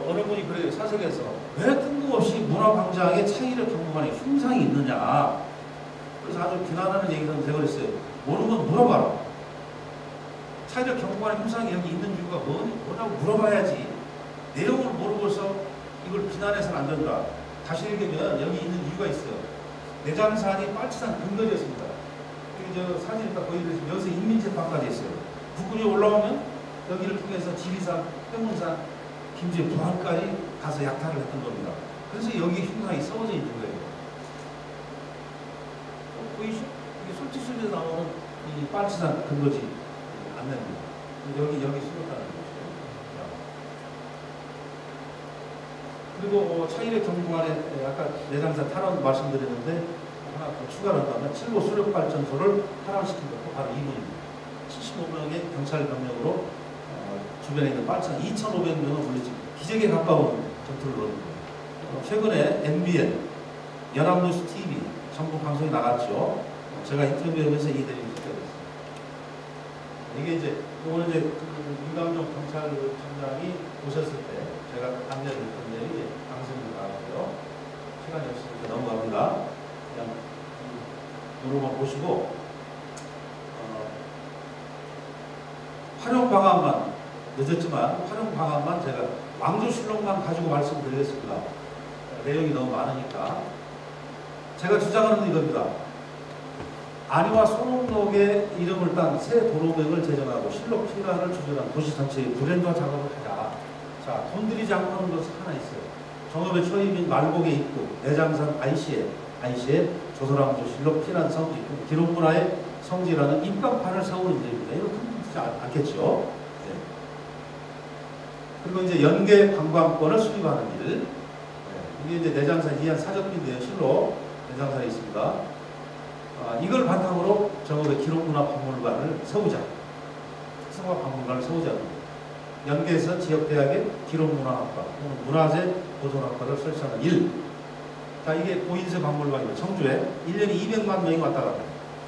어느 분이 그래요. 사석에서 왜 뜬금없이 문화광장에 차일의 박물관에 흉상이 있느냐. 그래서 아주 비난하는 얘기를 제가 그랬어요. 모르는 건 물어봐라. 차일의 박물관에 흉상이 여기 있는 이유가 뭐냐고 물어봐야지. 내용을 모르고서 이걸 비난해서는 안 된다. 다시 얘기하면 여기 있는 이유가 있어요. 내장산이 빨치산 근거리였습니다. 여기 저 사진을 딱 보여드리시면 여기서 인민재판까지 있어요. 북군이 올라오면 여기를 통해서 지리산, 해문산, 김제, 부안까지 가서 약탈을 했던 겁니다. 그래서 여기 흉상이 세워져 있는 거예요. 보이시죠? 이게 솔직술에서 나오는 이 빨치산 근거지 안내입니다. 여기 숨었다는 거죠. 그리고 차일의 경부안에 아까 내장산 탈환 말씀드렸는데 하나 더 추가를 한다면 칠보 수력발전소를 탈환시킨 것도 바로 이분입니다. 75명의 경찰 병력으로 주변에 있는 빨치산 2,500명을 물리치고 기적에 가까운 전투를 벌인 거예요. 최근에 MBN, 연합뉴스 TV 전국 방송에 나갔죠. 제가 인터뷰하면서 이들이 소개됐습니다. 이게 이제 이거는 이제 윤감정 경찰청장이 오셨을 때 제가 안내드렸던 내용이 방송에 나왔고요. 시간이 없으니까 넘어갑니다. 그냥 요로만 보시고 활용 방안만 늦었지만 활용 방안만 제가 왕조실록만 가지고 말씀드리겠습니다. 내용이 너무 많으니까 제가 주장하는 이겁니다. 안희와 소농록의 이름을 딴 새 도로명을 제정하고 실록 피라를 조절한 도시 전체의 브랜드화 작업을 하자. 자, 돈 들이지 않고 하는 것은 하나 있어요. 정읍의 초입인 말곡의 입구, 내장산 IC에 조선왕조 실록 피란 성지, 기록문화의 성지라는 입간판을 세우는 일입니다. 이거 큰 뜻이지 않겠죠? 네. 그리고 이제 연계 관광권을 수립하는 일. 네. 이게 이제 내장산 이한 사적빈데요. 실록 내장산에 있습니다. 이걸 바탕으로 정읍의 기록문화박물관을 세우자. 특성화박물관을 세우자. 연계해서 지역대학의 기록문화학과, 문화재 보존학과를 설치하는 일. 자, 이게 고인쇄 박물관이고 청주에 1년에 200만 명이 왔다 갔다.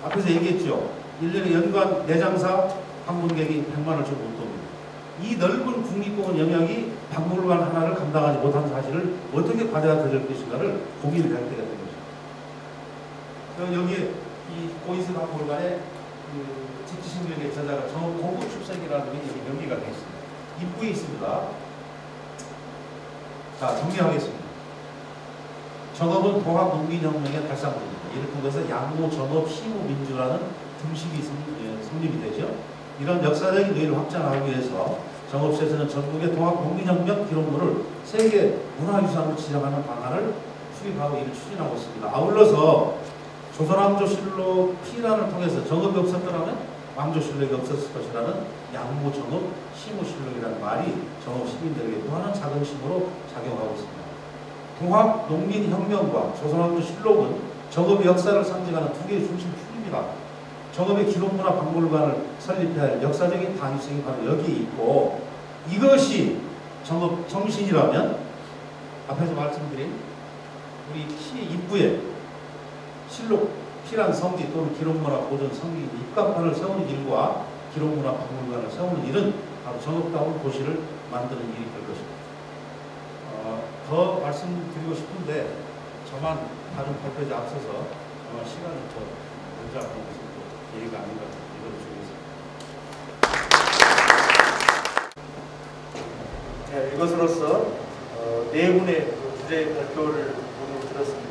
앞에서 얘기했죠. 1년에 연간 내장사 방문객이 100만을 좀 못 돕니다. 이 넓은 국립공원 영역이 박물관 하나를 감당하지 못한 사실을 어떻게 받아들일 것인가를 고민을 할 때가 된 것입니다. 여기에 이 고인쇄 박물관의 그 집지신명의 저자가 정고구 출생이라는 게 여기 명기가 되어 있습니다. 입구에 있습니다. 자, 정리하겠습니다. 정읍은 동학농민혁명의 발상부입니다. 이를 통해서 양모, 정읍, 시무, 민주라는 등식이 성립이 되죠. 이런 역사적인 의의를 확장하기 위해서 정읍시에서는 전국의 동학농민혁명 기록물을 세계 문화유산으로 지정하는 방안을 수립하고 이를 추진하고 있습니다. 아울러서 조선왕조실록 피란을 통해서 정읍이 없었더라면 왕조실록이 없었을 것이라는 양모, 정읍, 시무실록이라는 말이 정읍 시민들에게 무한한 자긍심으로 작용하고 있습니다. 동학농민혁명과 조선왕조실록은 정읍의 역사를 상징하는 두 개의 중심축입니다. 정읍의 기록문화 박물관을 설립해야 할 역사적인 당위성이 바로 여기에 있고, 이것이 정읍 정신이라면 앞에서 말씀드린 우리 시 입구에 실록 피란 성지 또는 기록문화 보존 성지 입간판을 세우는 일과 기록문화 박물관을 세우는 일은 바로 정읍다운 도시를 만드는 일이 될 것입니다. 더 말씀드리고 싶은데 저만 다른 발표에 앞서서 정말 시간을 더 연장하는 것은 또 예의가 아닌가 이걸 주겠습니다. 네, 이것으로서 네 분의 주제 발표를 오늘 들었습니다.